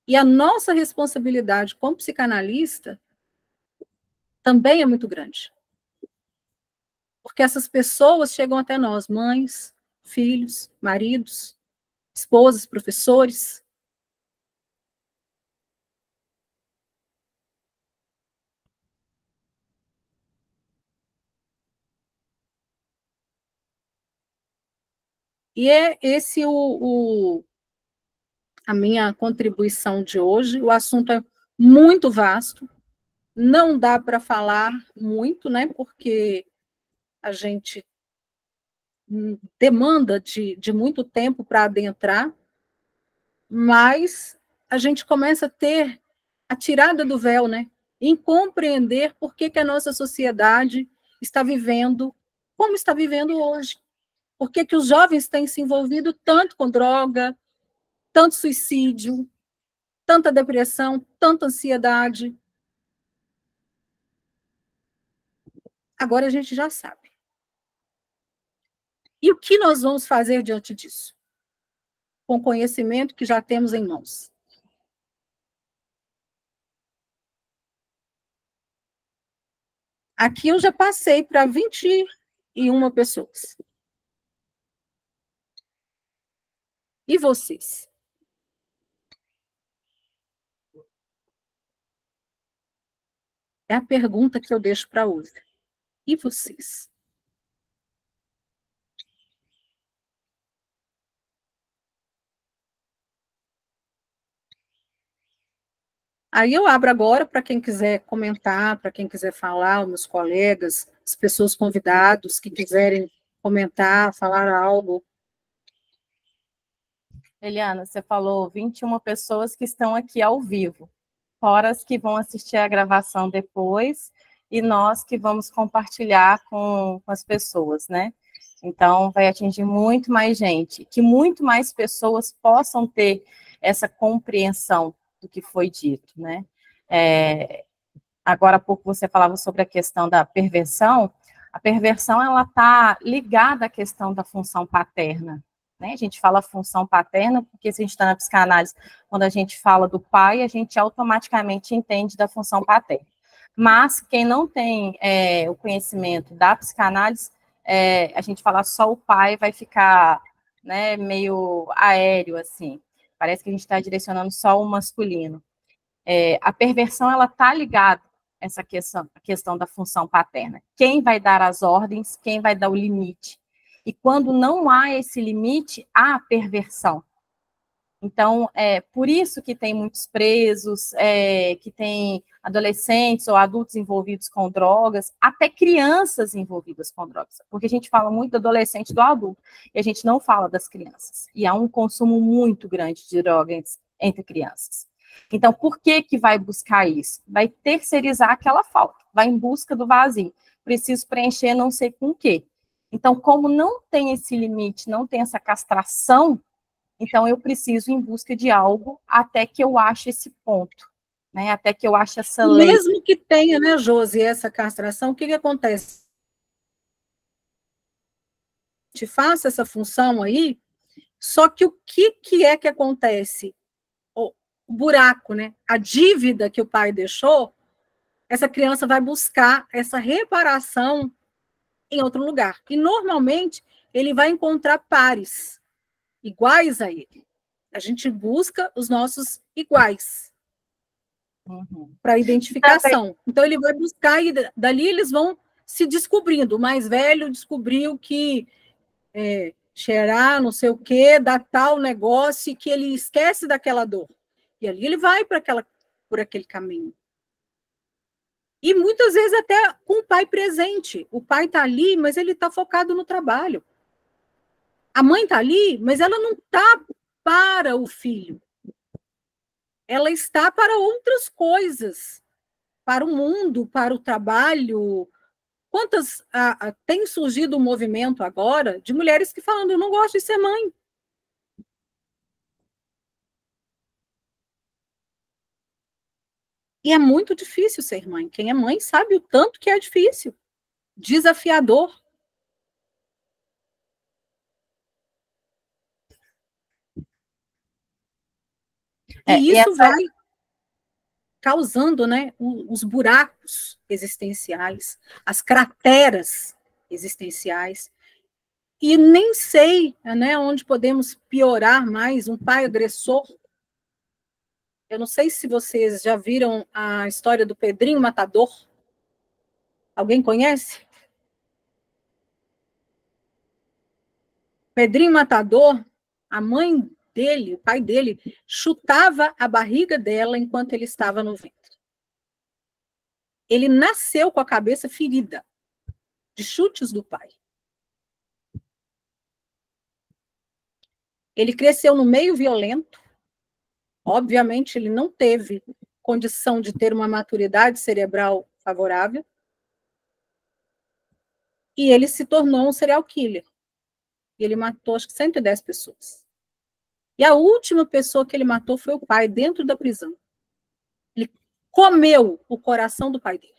S2: E a nossa responsabilidade como psicanalista também é muito grande. Porque essas pessoas chegam até nós, mães, filhos, maridos, esposas, professores. E é esse a minha contribuição de hoje. O assunto é muito vasto, não dá para falar muito, né? Porque a gente demanda de muito tempo para adentrar, mas a gente começa a ter a tirada do véu, né? Em compreender por que a nossa sociedade está vivendo como está vivendo hoje. Por que os jovens têm se envolvido tanto com droga, tanto suicídio, tanta depressão, tanta ansiedade. Agora a gente já sabe. E o que nós vamos fazer diante disso? Com o conhecimento que já temos em mãos. Aqui eu já passei para 21 pessoas. E vocês? É a pergunta que eu deixo para hoje. E vocês? Aí eu abro agora para quem quiser comentar, para quem quiser falar, os meus colegas, as pessoas convidadas que quiserem comentar, falar algo.
S1: Eliana, você falou 21 pessoas que estão aqui ao vivo, fora as que vão assistir a gravação depois e nós que vamos compartilhar com as pessoas, né? Então, vai atingir muito mais gente, que muito mais pessoas possam ter essa compreensão do que foi dito, né? Agora há pouco você falava sobre a questão da perversão. A perversão, ela está ligada à questão da função paterna, né? A gente fala função paterna porque se a gente está na psicanálise, quando a gente fala do pai, a gente automaticamente entende da função paterna. Mas quem não tem o conhecimento da psicanálise, a gente falar só o pai vai ficar, né, meio aéreo, assim. Parece que a gente está direcionando só o masculino. A perversão, ela está ligada a essa questão da função paterna. Quem vai dar as ordens, quem vai dar o limite. E quando não há esse limite, há a perversão. Então, por isso que tem muitos presos, que tem adolescentes ou adultos envolvidos com drogas, até crianças envolvidas com drogas, porque a gente fala muito do adolescente e do adulto, e a gente não fala das crianças, e há um consumo muito grande de drogas entre crianças. Então, por que que vai buscar isso? Vai terceirizar aquela falta, vai em busca do vazio, preciso preencher não sei com o quê. Então, como não tem esse limite, não tem essa castração, então, eu preciso ir em busca de algo até que eu ache esse ponto, né? Até que eu ache essa lei.
S2: Mesmo que tenha, né, Josi, essa castração, o que que acontece? Te faça essa função aí, só que o que é que acontece? O buraco, né? A dívida que o pai deixou, essa criança vai buscar essa reparação em outro lugar. E, normalmente, ele vai encontrar pares iguais a ele. A gente busca os nossos iguais para identificação. Então, ele vai buscar e dali eles vão se descobrindo. O mais velho descobriu que cheirar não sei o quê, dá tal negócio que ele esquece daquela dor. E ali ele vai por aquele caminho. E muitas vezes até com o pai presente. O pai está ali, mas ele está focado no trabalho. A mãe está ali, mas ela não está para o filho. Ela está para outras coisas, para o mundo, para o trabalho. Quantas tem surgido um movimento agora de mulheres que falam, eu não gosto de ser mãe. E é muito difícil ser mãe. Quem é mãe sabe o tanto que é difícil, desafiador. E isso vai causando, né, os buracos existenciais, as crateras existenciais. E nem sei, né, onde podemos piorar mais um pai agressor. Eu não sei se vocês já viram a história do Pedrinho Matador. Alguém conhece? Pedrinho Matador, a mãe dele, o pai dele, chutava a barriga dela enquanto ele estava no ventre. Ele nasceu com a cabeça ferida de chutes do pai. Ele cresceu no meio violento. Obviamente, ele não teve condição de ter uma maturidade cerebral favorável. E ele se tornou um serial killer. Ele matou, acho que 110 pessoas. E a última pessoa que ele matou foi o pai, dentro da prisão. Ele comeu o coração do pai dele.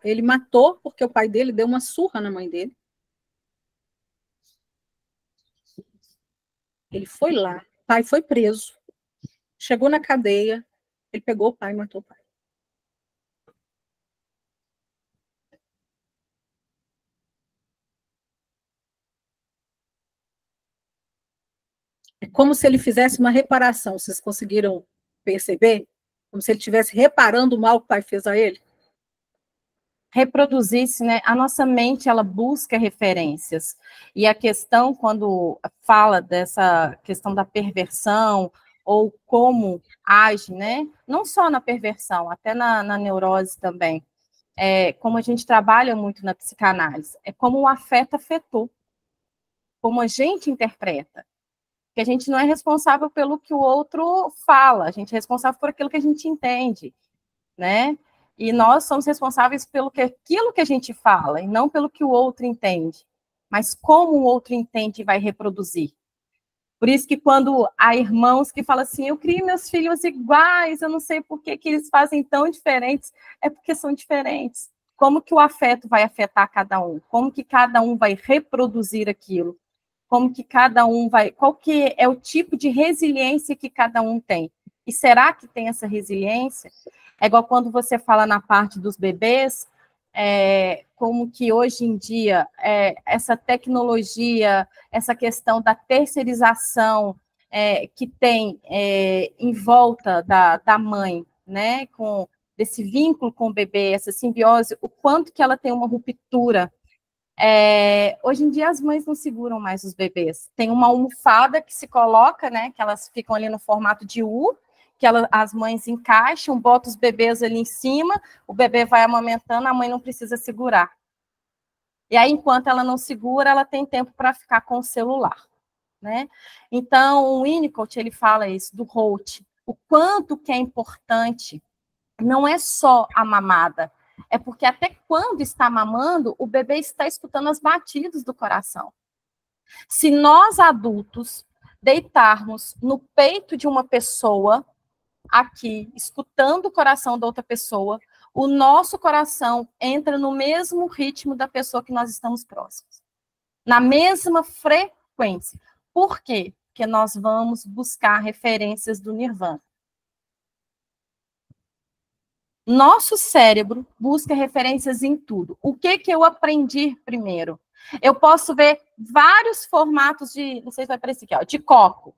S2: Ele matou porque o pai dele deu uma surra na mãe dele. Ele foi lá, o pai foi preso, chegou na cadeia, ele pegou o pai e matou o pai. É como se ele fizesse uma reparação. Vocês conseguiram perceber? Como se ele estivesse reparando o mal que o pai fez a ele?
S1: Reproduzisse, né? A nossa mente, ela busca referências. E a questão, quando fala dessa questão da perversão, ou como age, né? Não só na perversão, até na neurose também. Como a gente trabalha muito na psicanálise, é como o afeto afetou, como a gente interpreta. Que a gente não é responsável pelo que o outro fala, a gente é responsável por aquilo que a gente entende, né? E nós somos responsáveis pelo que aquilo que a gente fala, e não pelo que o outro entende. Mas como o outro entende e vai reproduzir. Por isso que quando há irmãos que falam assim, eu crio meus filhos iguais, eu não sei por que eles fazem tão diferentes, é porque são diferentes. Como que o afeto vai afetar cada um? Como que cada um vai reproduzir aquilo? Como que cada um vai... Qual que é o tipo de resiliência que cada um tem? E será que tem essa resiliência? É igual quando você fala na parte dos bebês, como que hoje em dia essa tecnologia, essa questão da terceirização que tem em volta da mãe, né, com desse vínculo com o bebê, essa simbiose, o quanto que ela tem uma ruptura. Hoje em dia as mães não seguram mais os bebês. Tem uma almofada que se coloca, né, que elas ficam ali no formato de U, que as mães encaixam, botam os bebês ali em cima, o bebê vai amamentando, a mãe não precisa segurar. E aí, enquanto ela não segura, ela tem tempo para ficar com o celular, né? Então, o Winnicott, ele fala isso, do Holt, o quanto que é importante, não é só a mamada, é porque até quando está mamando, o bebê está escutando as batidas do coração. Se nós, adultos, deitarmos no peito de uma pessoa, aqui, escutando o coração da outra pessoa, o nosso coração entra no mesmo ritmo da pessoa que nós estamos próximos. Na mesma frequência. Por quê? Porque nós vamos buscar referências do Nirvana. Nosso cérebro busca referências em tudo. O que eu aprendi primeiro? Eu posso ver vários formatos de, não sei se vai aparecer aqui, ó, de copo.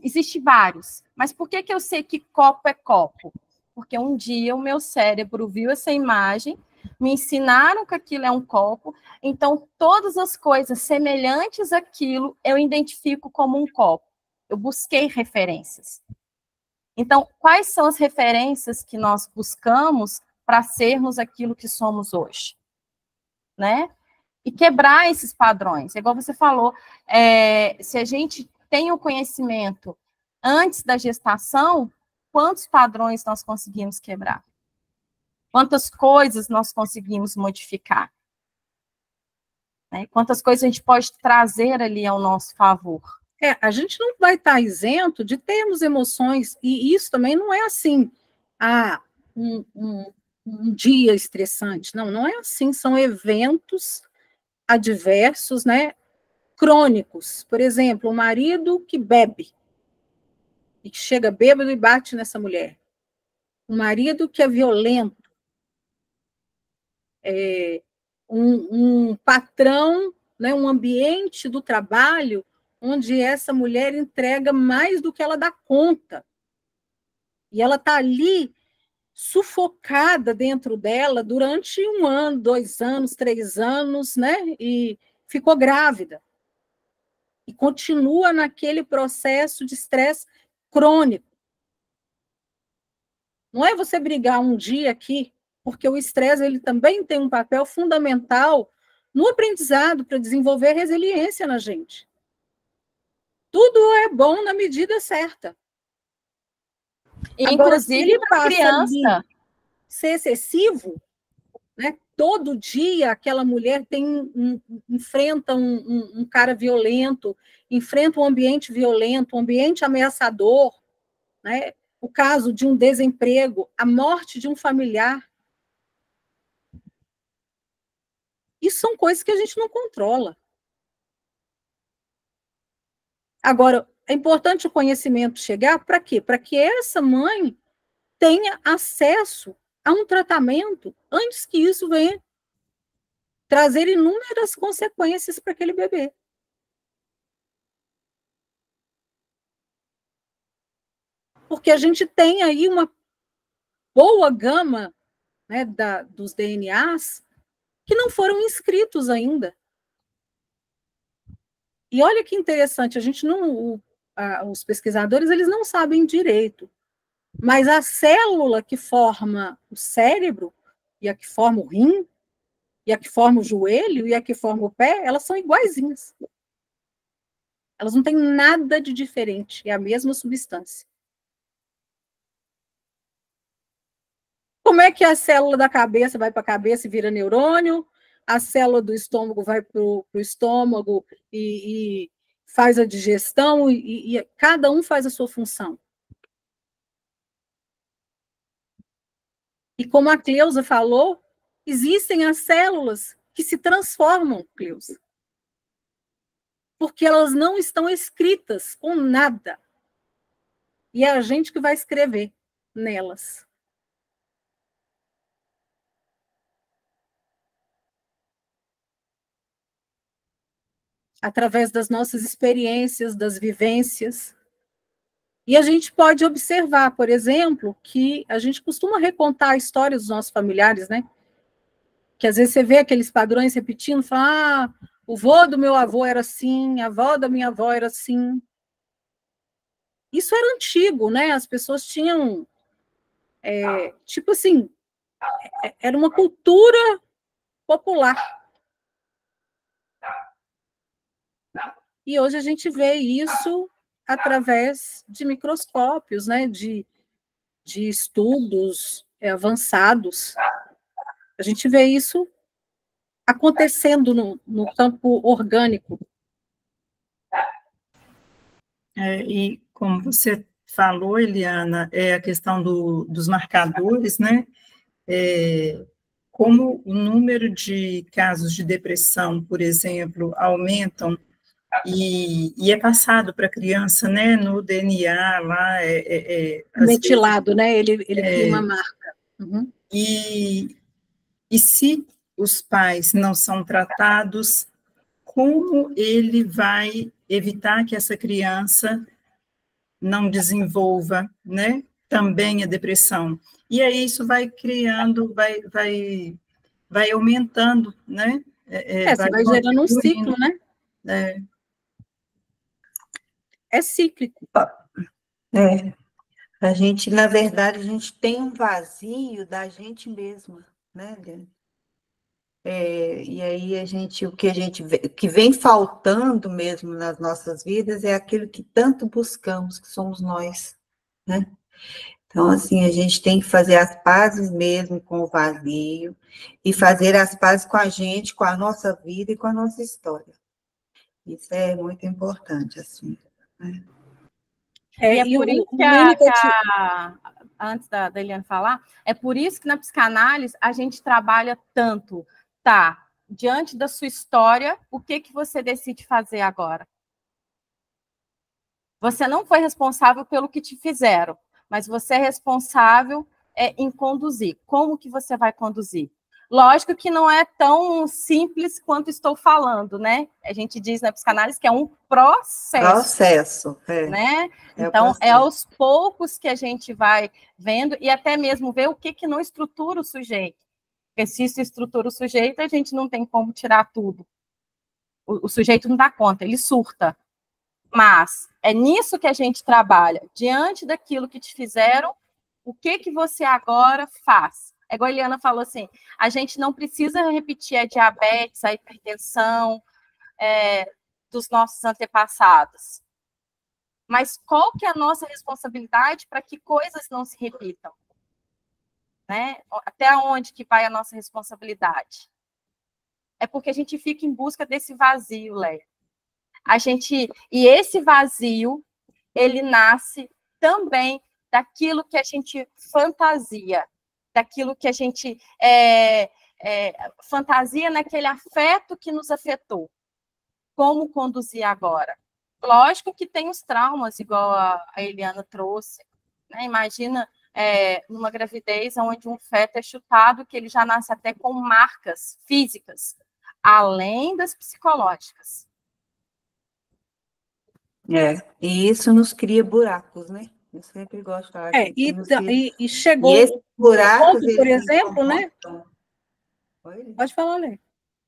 S1: Existem vários. Mas por que eu sei que copo é copo? Porque um dia o meu cérebro viu essa imagem, me ensinaram que aquilo é um copo, então todas as coisas semelhantes àquilo eu identifico como um copo. Eu busquei referências. Então, quais são as referências que nós buscamos para sermos aquilo que somos hoje? Né? E quebrar esses padrões. É igual você falou, se a gente tem o conhecimento antes da gestação, quantos padrões nós conseguimos quebrar? Quantas coisas nós conseguimos modificar? Né? Quantas coisas a gente pode trazer ali ao nosso favor?
S2: A gente não vai estar isento de termos emoções, e isso também não é assim, um dia estressante. Não, não é assim, são eventos adversos, né, crônicos. Por exemplo, o marido que bebe, e que chega bêbado e bate nessa mulher. O marido que é violento. Um patrão, né, um ambiente do trabalho onde essa mulher entrega mais do que ela dá conta. E ela está ali sufocada dentro dela durante 1 ano, 2 anos, 3 anos, né? E ficou grávida. E continua naquele processo de estresse crônico. Não é você brigar um dia aqui, porque o estresse ele também tem um papel fundamental no aprendizado para desenvolver resiliência na gente. Tudo é bom na medida certa. Agora, se ele passa ali ser excessivo, né? Todo dia aquela mulher enfrenta um cara violento, enfrenta um ambiente violento, um ambiente ameaçador, né? O caso de um desemprego, a morte de um familiar. Isso são coisas que a gente não controla. Agora, é importante o conhecimento chegar para quê? Para que essa mãe tenha acesso a um tratamento antes que isso venha trazer inúmeras consequências para aquele bebê. Porque a gente tem aí uma boa gama, né, dos DNAs que não foram inscritos ainda. E olha que interessante, a gente não, os pesquisadores eles não sabem direito, mas a célula que forma o cérebro, e a que forma o rim, e a que forma o joelho, e a que forma o pé, elas são iguaizinhas. Elas não têm nada de diferente, é a mesma substância. Como é que a célula da cabeça vai para a cabeça e vira neurônio, a célula do estômago vai para o estômago e faz a digestão e cada um faz a sua função. E como a Cleusa falou, existem as células que se transformam, Cleusa, porque elas não estão escritas com nada. E é a gente que vai escrever nelas. Através das nossas experiências, das vivências. E a gente pode observar, por exemplo, que a gente costuma recontar a história dos nossos familiares, né? Que às vezes você vê aqueles padrões repetindo, fala, o vô do meu avô era assim, a avó da minha avó era assim. Isso era antigo, né? As pessoas tinham, tipo assim, era uma cultura popular. E hoje a gente vê isso através de microscópios, né? De estudos avançados. A gente vê isso acontecendo no campo orgânico.
S4: E como você falou, Eliana, a questão dos marcadores, né? Como o número de casos de depressão, por exemplo, aumentam e é passado para a criança, né? No DNA lá,
S2: metilado, né? Ele cria uma marca. Uhum.
S4: E se os pais não são tratados, como ele vai evitar que essa criança não desenvolva, né, também a depressão? E aí isso vai criando, vai aumentando, né?
S2: Você vai gerando um ciclo, né? É cíclico.
S5: A gente, na verdade, a gente tem um vazio da gente mesma, né, Liane? E aí o que vem faltando mesmo nas nossas vidas é aquilo que tanto buscamos, que somos nós, né? Então, assim, a gente tem que fazer as pazes mesmo com o vazio e fazer as pazes com a gente, com a nossa vida e com a nossa história. Isso é muito importante, assim, né?
S1: E é por isso antes da Eliane falar, é por isso que na psicanálise a gente trabalha tanto, diante da sua história, o que você decide fazer agora? Você não foi responsável pelo que te fizeram, mas você é responsável em conduzir. Como que você vai conduzir? Lógico que não é tão simples quanto estou falando, né? A gente diz na psicanálise que é um processo. Né? Então, é aos poucos que a gente vai vendo e até mesmo ver o que não estrutura o sujeito. Porque se isso estrutura o sujeito, a gente não tem como tirar tudo. O sujeito não dá conta, ele surta. Mas é nisso que a gente trabalha. Diante daquilo que te fizeram, o que você agora faz? É igual a Eliana falou assim, a gente não precisa repetir a diabetes, a hipertensão dos nossos antepassados. Mas qual que é a nossa responsabilidade para que coisas não se repitam? Né? Até onde que vai a nossa responsabilidade? É porque a gente fica em busca desse vazio, Léa. E esse vazio, ele nasce também daquilo que a gente fantasia, daquilo que a gente fantasia naquele afeto que nos afetou. Como conduzir agora? Lógico que tem os traumas, igual a Eliana trouxe. Né? Imagina numa gravidez onde um feto é chutado, que ele já nasce até com marcas físicas, além das psicológicas.
S5: E isso nos cria buracos, né? Eu sempre gosto de falar.
S2: E chegou
S5: e esses buracos,
S2: ponto, por exemplo, né? Pode falar, Lê.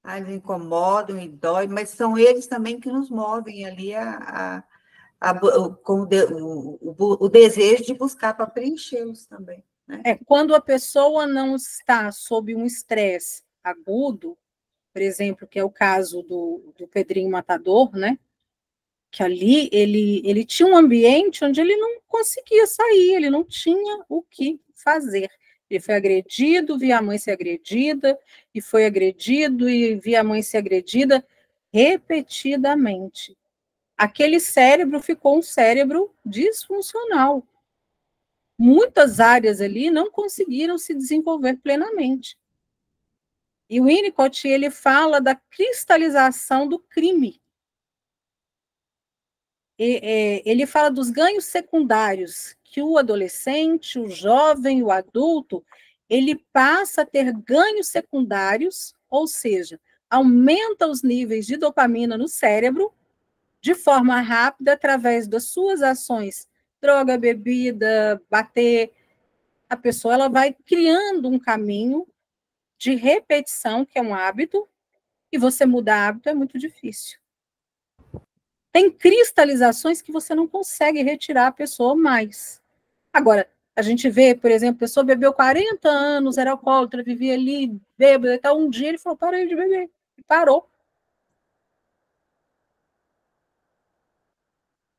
S5: Eles incomodam e dói, mas são eles também que nos movem ali com o desejo de buscar para preenchê-los também. Né?
S2: Quando a pessoa não está sob um estresse agudo, por exemplo, que é o caso do Pedrinho Matador, né? Que ali ele tinha um ambiente onde ele não conseguia sair, ele não tinha o que fazer. Ele foi agredido, via a mãe ser agredida, e foi agredido, e via a mãe ser agredida repetidamente. aquele cérebro ficou um cérebro disfuncional. Muitas áreas ali não conseguiram se desenvolver plenamente. E o Winnicott, ele fala da cristalização do crime. Ele fala dos ganhos secundários, que o adolescente, o jovem, o adulto, ele passa a ter ganhos secundários, ou seja, aumenta os níveis de dopamina no cérebro de forma rápida através das suas ações, droga, bebida, bater. A pessoa ela vai criando um caminho de repetição, que é um hábito, e você mudar hábito é muito difícil. Tem cristalizações que você não consegue retirar a pessoa mais. Agora, a gente vê, por exemplo, a pessoa bebeu 40 anos, era alcoólatra, vivia ali, bêbado e tal. Um dia ele falou, parei de beber. E parou.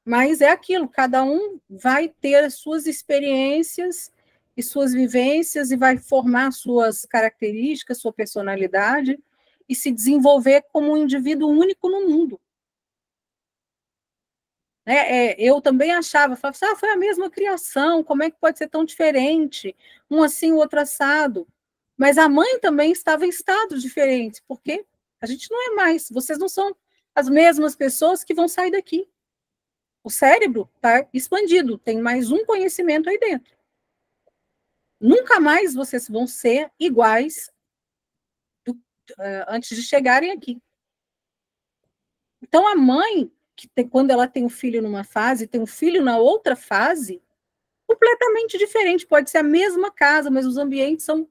S2: Mas é aquilo, cada um vai ter as suas experiências e suas vivências e vai formar suas características, sua personalidade e se desenvolver como um indivíduo único no mundo. Eu também achava, falava, foi a mesma criação, como é que pode ser tão diferente? Um assim, o outro assado. Mas a mãe também estava em estados diferentes, porque a gente não é mais, vocês não são as mesmas pessoas que vão sair daqui. O cérebro está expandido, tem mais um conhecimento aí dentro. Nunca mais vocês vão ser iguais antes de chegarem aqui. Então, a mãe, quando ela tem um filho numa fase, tem um filho na outra fase, completamente diferente. Pode ser a mesma casa, mas os ambientes são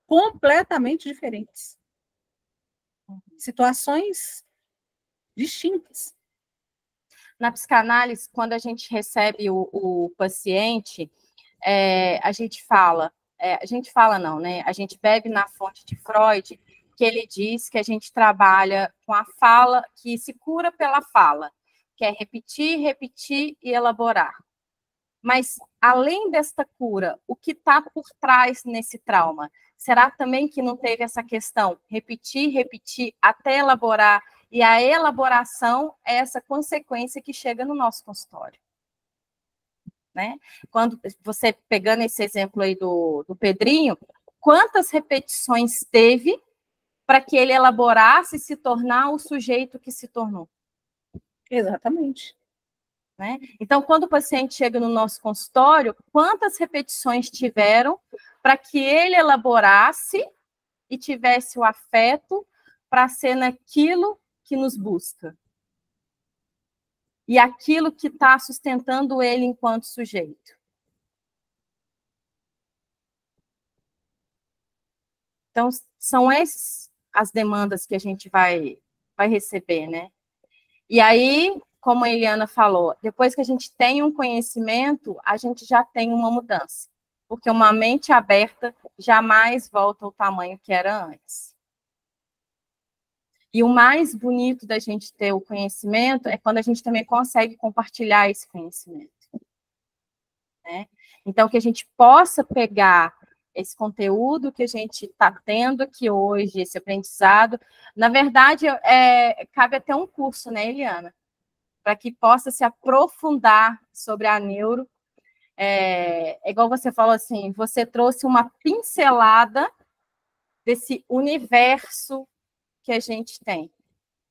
S2: completamente diferentes. Situações distintas.
S1: Na psicanálise, quando a gente recebe o paciente, a gente fala não, né? A gente bebe na fonte de Freud, que ele diz que a gente trabalha com a fala, que se cura pela fala, que é repetir, repetir e elaborar. Mas, além desta cura, o que está por trás nesse trauma? Será também que não teve essa questão? Repetir, repetir, até elaborar, e a elaboração é essa consequência que chega no nosso consultório. Né? Quando você, pegando esse exemplo aí do Pedrinho, quantas repetições teve para que ele elaborasse e se tornar o sujeito que se tornou?
S2: Exatamente.
S1: Né? Então, quando o paciente chega no nosso consultório, quantas repetições tiveram para que ele elaborasse e tivesse o afeto para ser naquilo que nos busca? E aquilo que está sustentando ele enquanto sujeito. Então, são essas as demandas que a gente vai receber, né? E aí, como a Eliana falou, depois que a gente tem um conhecimento, a gente já tem uma mudança. Porque uma mente aberta jamais volta ao tamanho que era antes. E o mais bonito da gente ter o conhecimento é quando a gente também consegue compartilhar esse conhecimento. Né? Então, que a gente possa pegar esse conteúdo que a gente está tendo aqui hoje, esse aprendizado. Na verdade, cabe até um curso, né, Eliana? Para que possa se aprofundar sobre a neuro. Igual você falou assim, você trouxe uma pincelada desse universo que a gente tem,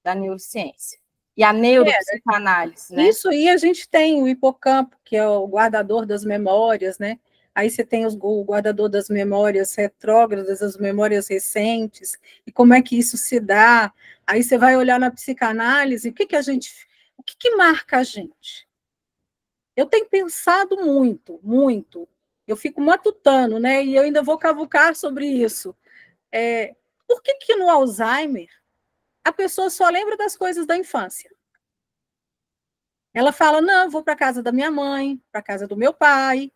S1: da neurociência. E a neuropsicanálise, né?
S2: Isso aí a gente tem o hipocampo, que é o guardador das memórias, né? Aí você tem o guardador das memórias retrógradas, as memórias recentes, e como é que isso se dá. Aí você vai olhar na psicanálise, o que marca a gente? Eu tenho pensado muito, muito. Eu fico matutando, né? E eu ainda vou cavucar sobre isso. Por que no Alzheimer a pessoa só lembra das coisas da infância? Ela fala, não, vou para a casa da minha mãe, para a casa do meu pai.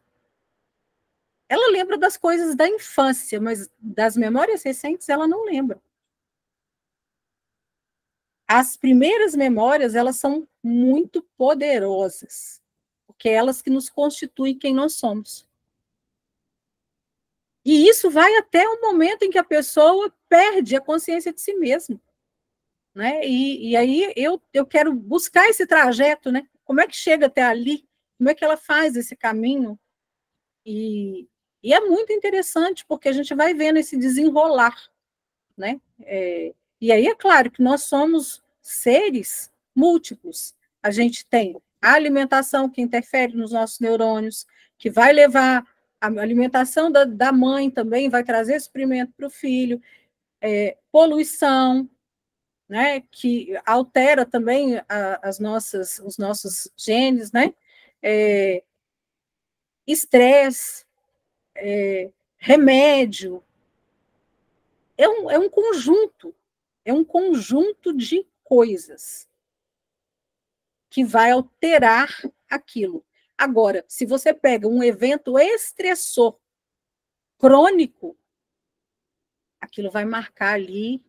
S2: Ela lembra das coisas da infância, mas das memórias recentes ela não lembra. As primeiras memórias, elas são muito poderosas, porque é elas que nos constituem quem nós somos. E isso vai até o momento em que a pessoa perde a consciência de si mesma. né? E aí eu quero buscar esse trajeto, né? Como é que chega até ali? Como é que ela faz esse caminho? E é muito interessante, porque a gente vai vendo esse desenrolar, né? E aí é claro que nós somos seres múltiplos. A gente tem a alimentação que interfere nos nossos neurônios, que vai levar a alimentação da mãe também, vai trazer suprimento para o filho, poluição, né, que altera também os nossos genes, né? Estresse, remédio, é um conjunto de coisas que vai alterar aquilo. Agora, se você pega um evento estressor crônico, aquilo vai marcar ali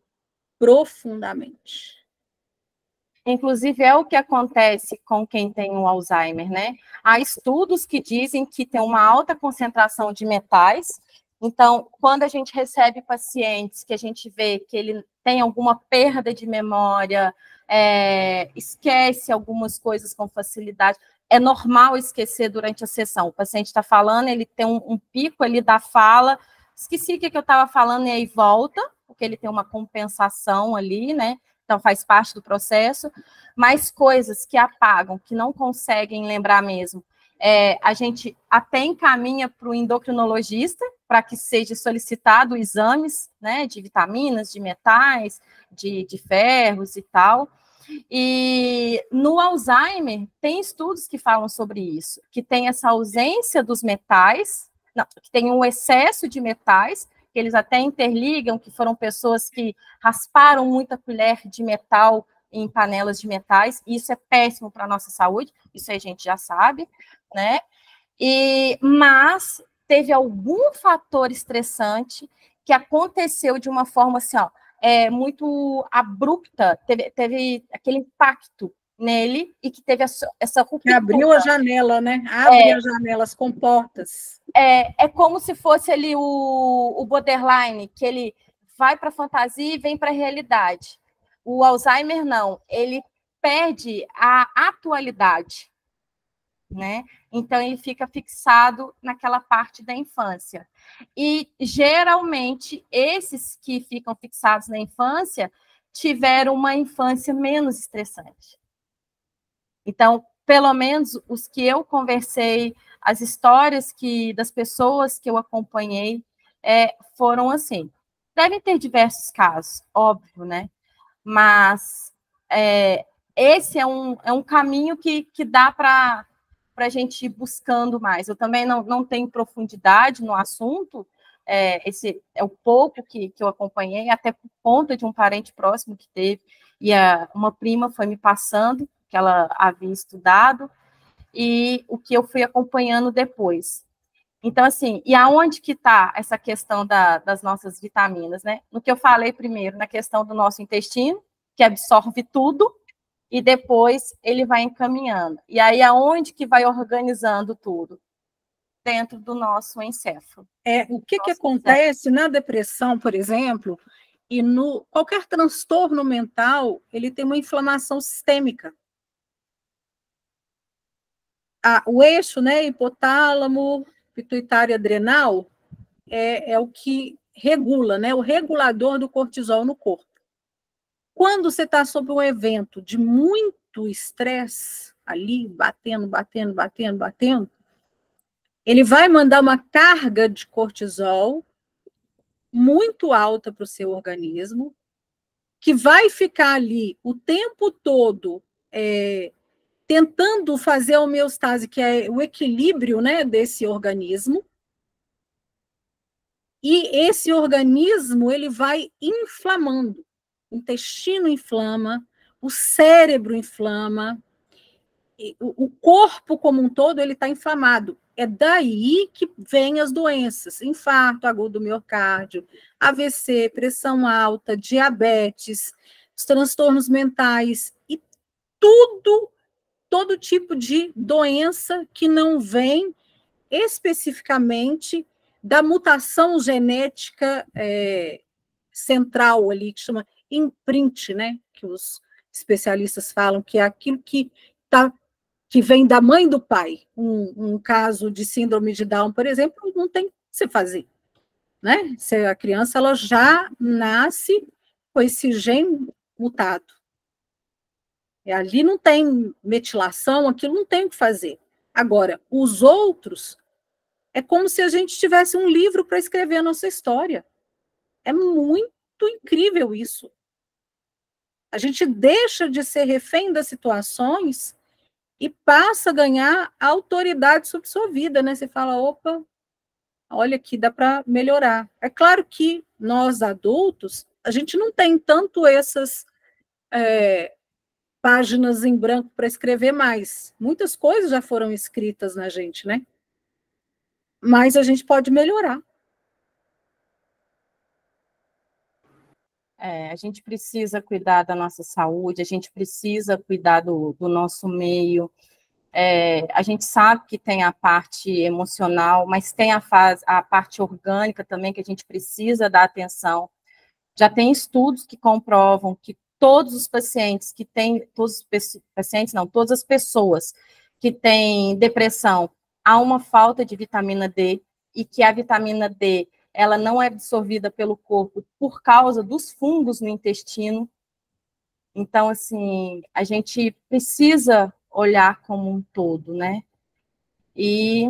S2: profundamente.
S1: Inclusive, é o que acontece com quem tem o Alzheimer, né? Há estudos que dizem que tem uma alta concentração de metais. Então, quando a gente recebe pacientes que a gente vê que ele tem alguma perda de memória, esquece algumas coisas com facilidade, é normal esquecer durante a sessão. O paciente está falando, ele tem um pico ali da fala, esqueci o que eu estava falando e aí volta, porque ele tem uma compensação ali, né? Então, faz parte do processo, mas coisas que apagam, que não conseguem lembrar mesmo, a gente até encaminha para o endocrinologista, para que seja solicitado exames, né, de vitaminas, de metais, de ferros e tal. E no Alzheimer, tem estudos que falam sobre isso, que tem essa ausência dos metais, não, que tem um excesso de metais, que eles até interligam, que foram pessoas que rasparam muita colher de metal em panelas de metais, e isso é péssimo para a nossa saúde, isso a gente já sabe, né? Mas teve algum fator estressante que aconteceu de uma forma assim, ó, muito abrupta, teve aquele impacto nele e que teve essa ruptura.
S2: Abriu a janela, né? Abre as janelas com portas.
S1: É como se fosse ali o borderline, que ele vai para a fantasia e vem para a realidade. O Alzheimer, não. Ele perde a atualidade, né? Então, ele fica fixado naquela parte da infância. E, geralmente, esses que ficam fixados na infância tiveram uma infância menos estressante. Então, pelo menos os que eu conversei, as histórias das pessoas que eu acompanhei foram assim. Devem ter diversos casos, óbvio, né? Mas esse é um caminho que dá para a gente ir buscando mais. Eu também não tenho profundidade no assunto, esse é o pouco que eu acompanhei, até por conta de um parente próximo que teve, e uma prima foi me passando, que ela havia estudado, e o que eu fui acompanhando depois. Então, assim, e aonde que está essa questão das nossas vitaminas, né? No que eu falei primeiro, na questão do nosso intestino, que absorve tudo, e depois ele vai encaminhando. E aí, aonde que vai organizando tudo? Dentro do nosso encéfalo.
S2: O que acontece na depressão, por exemplo, e no qualquer transtorno mental, ele tem uma inflamação sistêmica. O eixo, né, hipotálamo, pituitário adrenal, é o que regula, né, o regulador do cortisol no corpo. Quando você está sob um evento de muito estresse, ali, batendo, ele vai mandar uma carga de cortisol muito alta para o seu organismo, que vai ficar ali o tempo todo tentando fazer a homeostase, que é o equilíbrio, né, desse organismo. E esse organismo ele vai inflamando. O intestino inflama, o cérebro inflama, o corpo como um todo ele está inflamado. É daí que vem as doenças, infarto agudo do miocárdio, AVC, pressão alta, diabetes, os transtornos mentais e todo tipo de doença que não vem especificamente da mutação genética central ali, que chama imprint, né, que os especialistas falam, que é aquilo que vem da mãe do pai. Um caso de síndrome de Down, por exemplo, não tem o que você fazer, né? Se a criança ela já nasce com esse gene mutado. E ali não tem metilação, aquilo não tem o que fazer. Agora, os outros, é como se a gente tivesse um livro para escrever a nossa história. É muito incrível isso. A gente deixa de ser refém das situações e passa a ganhar autoridade sobre sua vida, né? Você fala, opa, olha aqui, dá para melhorar. É claro que nós, adultos, a gente não tem tanto essas páginas em branco para escrever mais. Muitas coisas já foram escritas na gente, né? Mas a gente pode melhorar.
S1: A gente precisa cuidar da nossa saúde, a gente precisa cuidar do nosso meio. A gente sabe que tem a parte emocional, mas tem a parte orgânica também, que a gente precisa dar atenção. Já tem estudos que comprovam que todos os pacientes que têm, todas as pessoas que têm depressão, há uma falta de vitamina D, e que a vitamina D, ela não é absorvida pelo corpo por causa dos fungos no intestino. Então, assim, a gente precisa olhar como um todo, né? E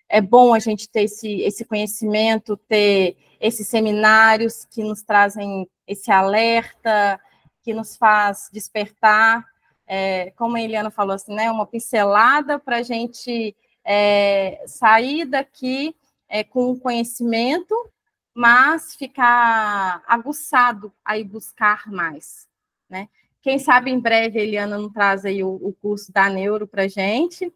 S1: é bom a gente ter esse conhecimento, ter esses seminários que nos trazem esse alerta, que nos faz despertar, como a Eliana falou, assim, né, uma pincelada para a gente sair daqui com conhecimento, mas ficar aguçado a ir buscar mais, né? Quem sabe em breve a Eliana nos traz aí o curso da Neuro para a gente,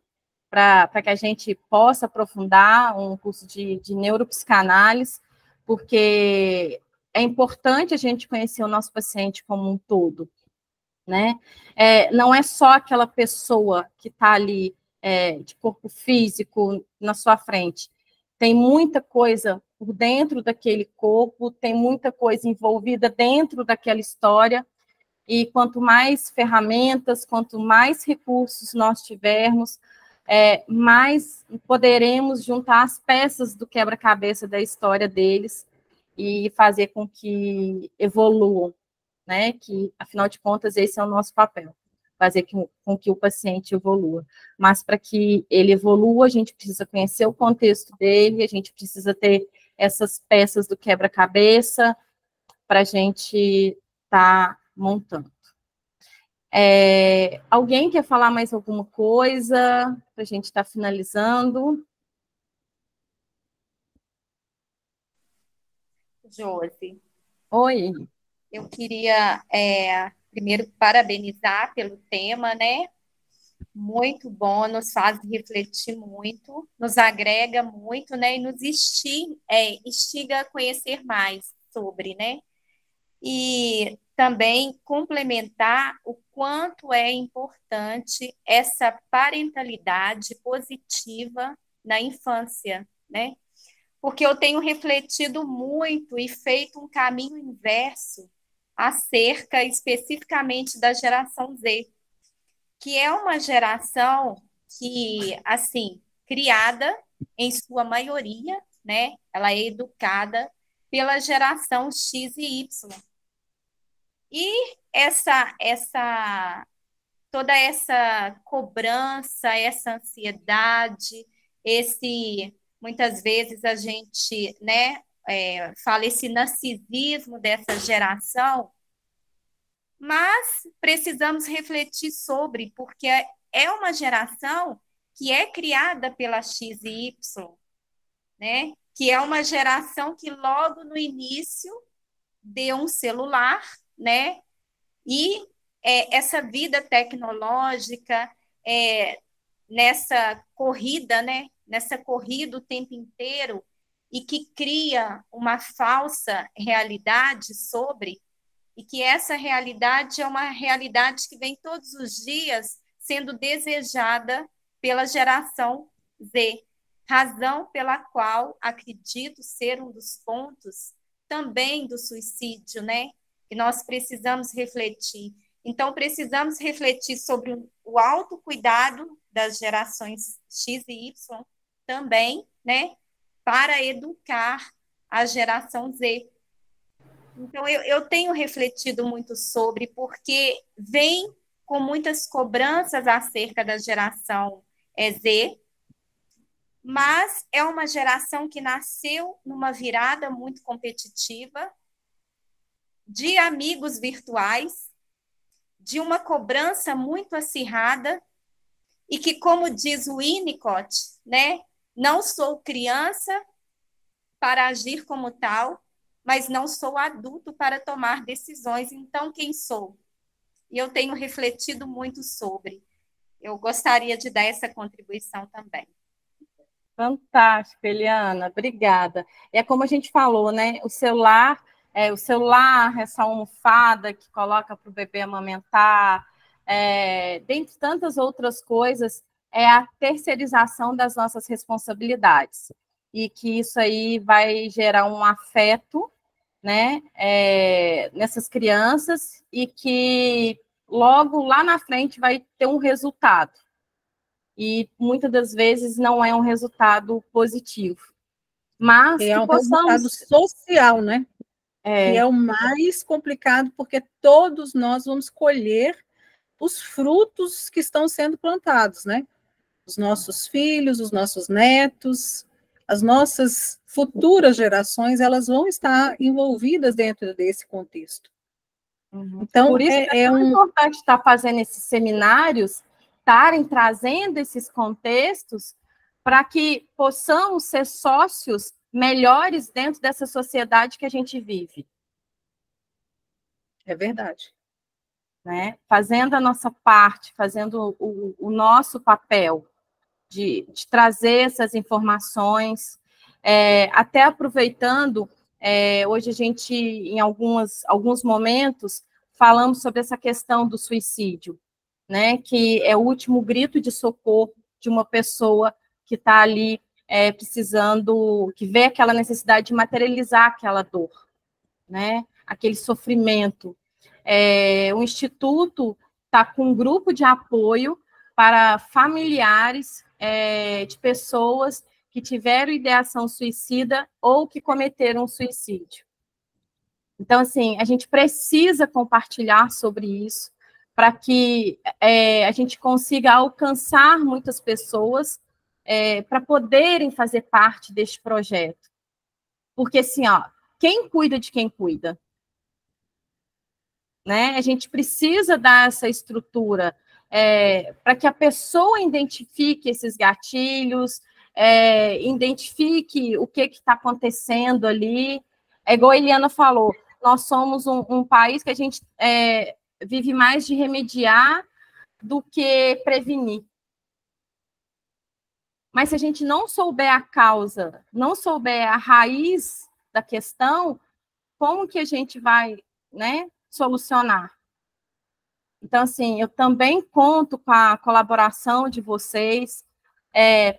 S1: para que a gente possa aprofundar um curso de neuropsicanálise, porque é importante a gente conhecer o nosso paciente como um todo, né? Não é só aquela pessoa que está ali de corpo físico na sua frente. Tem muita coisa por dentro daquele corpo, tem muita coisa envolvida dentro daquela história, e quanto mais ferramentas, quanto mais recursos nós tivermos, mais poderemos juntar as peças do quebra-cabeça da história deles e fazer com que evoluam, né? Que, afinal de contas, esse é o nosso papel, fazer com que o paciente evolua. Mas, para que ele evolua, a gente precisa conhecer o contexto dele, a gente precisa ter essas peças do quebra-cabeça para a gente estar montando. Alguém quer falar mais alguma coisa para a gente estar finalizando?
S3: Josi.
S1: Oi.
S3: Eu queria primeiro parabenizar pelo tema, né? Muito bom, nos faz refletir muito, nos agrega muito, né? E nos instiga a conhecer mais sobre, né? E também complementar o quanto é importante essa parentalidade positiva na infância, né? Porque eu tenho refletido muito e feito um caminho inverso acerca especificamente da geração Z, que é uma geração que, assim, criada em sua maioria, né? Ela é educada pela geração X e Y. E toda essa cobrança, essa ansiedade, muitas vezes a gente, né, fala esse narcisismo dessa geração, mas precisamos refletir sobre, porque é uma geração que é criada pela X e Y, né? Que é uma geração que logo no início deu um celular, né? E essa vida tecnológica, nessa corrida, né? Nessa corrida o tempo inteiro, e que cria uma falsa realidade e que essa realidade é uma realidade que vem todos os dias sendo desejada pela geração Z, razão pela qual acredito ser um dos pontos também do suicídio, né? que nós precisamos refletir. Então, precisamos refletir sobre o autocuidado das gerações X e Y também, né, para educar a geração Z. Então, eu tenho refletido muito sobre, porque vem com muitas cobranças acerca da geração Z, mas é uma geração que nasceu numa virada muito competitiva, de amigos virtuais, de uma cobrança muito acirrada, e que, como diz o Winnicott, né, não sou criança para agir como tal, mas não sou adulto para tomar decisões. Então, quem sou? E eu tenho refletido muito sobre. Eu gostaria de dar essa contribuição também.
S1: Fantástico, Eliana, obrigada. É como a gente falou, né? O celular, essa almofada que coloca para o bebê amamentar, dentre tantas outras coisas, é a terceirização das nossas responsabilidades. E que isso aí vai gerar um afeto, né, nessas crianças, e que logo lá na frente vai ter um resultado. E muitas das vezes não é um resultado positivo. Mas
S2: é um resultado social, né? Que é o mais complicado, porque todos nós vamos colher os frutos que estão sendo plantados, né? Os nossos filhos, os nossos netos, as nossas futuras gerações, elas vão estar envolvidas dentro desse contexto.
S1: Uhum.
S2: Então,
S1: por isso é tão importante estar fazendo esses seminários, estarem trazendo esses contextos, para que possamos ser sócios melhores dentro dessa sociedade que a gente vive.
S2: É verdade.
S1: Né? Fazendo a nossa parte, fazendo o nosso papel de trazer essas informações, até aproveitando, hoje a gente, em alguns momentos, falamos sobre essa questão do suicídio, né? Que é o último grito de socorro de uma pessoa que está ali precisando, que vê aquela necessidade de materializar aquela dor, né? Aquele sofrimento. O Instituto está com um grupo de apoio para familiares de pessoas que tiveram ideação suicida ou que cometeram suicídio. Então, assim, a gente precisa compartilhar sobre isso para que a gente consiga alcançar muitas pessoas para poderem fazer parte deste projeto. Porque, assim, ó, quem cuida de quem cuida? Né? A gente precisa dar essa estrutura para que a pessoa identifique esses gatilhos, identifique o que está acontecendo ali. É igual a Eliana falou, nós somos um país que a gente vive mais de remediar do que prevenir. Mas se a gente não souber a causa, não souber a raiz da questão, como que a gente vai, né, solucionar? Então, assim, eu também conto com a colaboração de vocês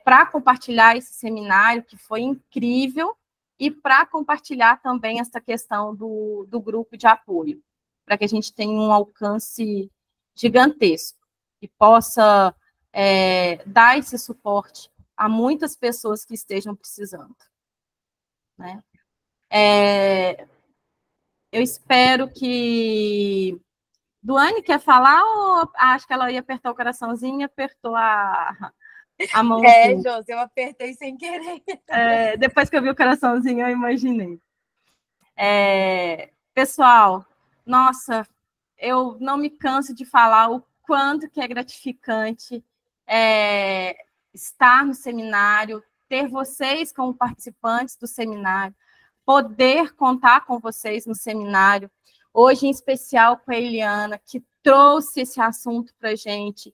S1: para compartilhar esse seminário, que foi incrível, e para compartilhar também essa questão do grupo de apoio, para que a gente tenha um alcance gigantesco e possa dar esse suporte a muitas pessoas que estejam precisando. Né? Eu espero que... Duane, quer falar ou acho que ela ia apertar o coraçãozinho e apertou a mão?
S6: Josi, eu apertei sem querer.
S1: Depois que eu vi o coraçãozinho, eu imaginei. Pessoal, nossa, eu não me canso de falar o quanto que é gratificante estar no seminário, ter vocês como participantes do seminário, poder contar com vocês no seminário, hoje em especial com a Eliana, que trouxe esse assunto para a gente,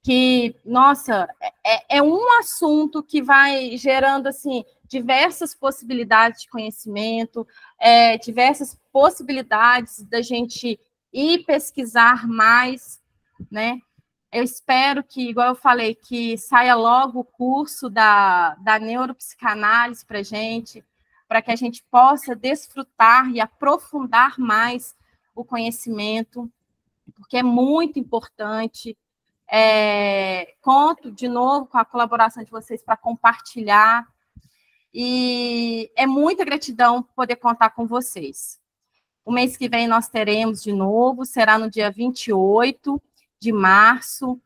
S1: que, nossa, é um assunto que vai gerando, assim, diversas possibilidades de conhecimento, diversas possibilidades da gente ir pesquisar mais, né? Eu espero que, igual eu falei, que saia logo o curso da neuropsicanálise para a gente, para que a gente possa desfrutar e aprofundar mais o conhecimento, porque é muito importante. Conto, de novo, com a colaboração de vocês para compartilhar, e é muita gratidão poder contar com vocês. O mês que vem nós teremos de novo, será no dia 28 de março.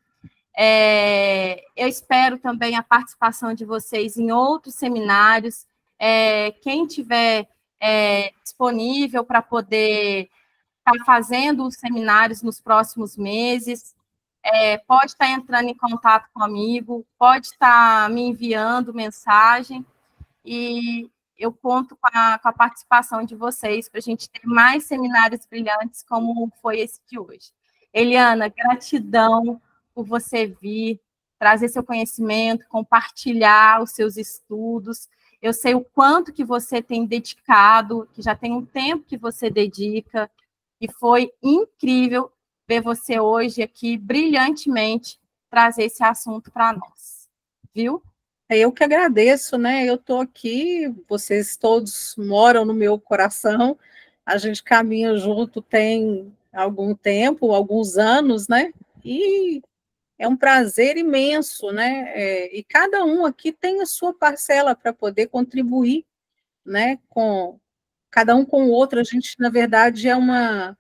S1: Eu espero também a participação de vocês em outros seminários. Quem tiver disponível para poder estar fazendo os seminários nos próximos meses, pode estar entrando em contato comigo, pode estar me enviando mensagem, e eu conto com a participação de vocês para a gente ter mais seminários brilhantes como foi esse de hoje. Eliana, gratidão por você vir, trazer seu conhecimento, compartilhar os seus estudos. Eu sei o quanto que você tem dedicado, que já tem um tempo que você dedica, e foi incrível ver você hoje aqui, brilhantemente, trazer esse assunto para nós. Viu?
S2: Eu que agradeço, né? Eu estou aqui, vocês todos moram no meu coração, a gente caminha junto tem algum tempo, alguns anos, né? E é um prazer imenso, né? E cada um aqui tem a sua parcela para poder contribuir, né? Com cada um com o outro. A gente, na verdade, é uma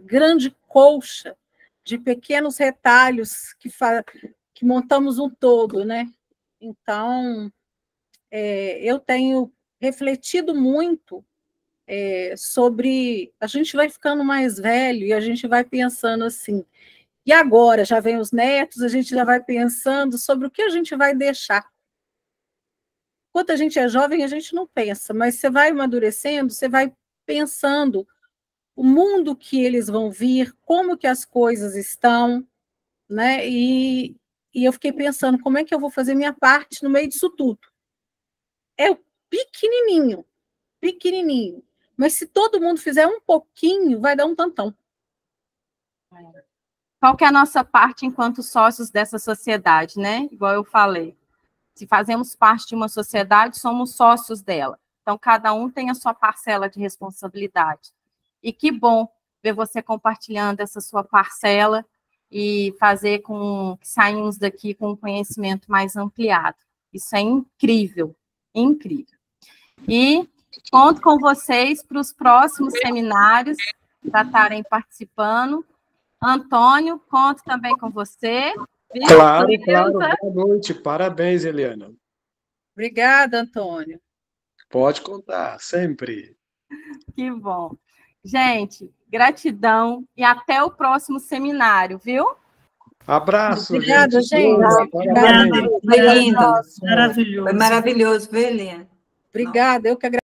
S2: grande colcha de pequenos retalhos que montamos um todo, né? Então, eu tenho refletido muito sobre... A gente vai ficando mais velho e a gente vai pensando assim, e agora, já vem os netos, a gente já vai pensando sobre o que a gente vai deixar. Enquanto a gente é jovem, a gente não pensa, mas você vai amadurecendo, você vai pensando o mundo que eles vão vir, como que as coisas estão, né? E eu fiquei pensando, como é que eu vou fazer minha parte no meio disso tudo? É pequenininho, pequenininho. Mas se todo mundo fizer um pouquinho, vai dar um tantão.
S1: Qual que é a nossa parte enquanto sócios dessa sociedade, né? Igual eu falei. Se fazemos parte de uma sociedade, somos sócios dela. Então, cada um tem a sua parcela de responsabilidade. E que bom ver você compartilhando essa sua parcela e fazer com que saímos daqui com um conhecimento mais ampliado. Isso é incrível, incrível. E conto com vocês para os próximos seminários para estarem participando. Antônio, conto também com você. Viu?
S7: Claro, claro. Boa noite. Parabéns, Eliana.
S2: Obrigada, Antônio.
S7: Pode contar, sempre.
S1: Que bom. Gente, gratidão e até o próximo seminário, viu?
S7: Abraço,
S2: Obrigada, gente.
S7: Parabéns.
S5: Foi lindo.
S4: Maravilhoso.
S5: Foi maravilhoso, viu, Eliana?
S2: Obrigada, eu que agradeço.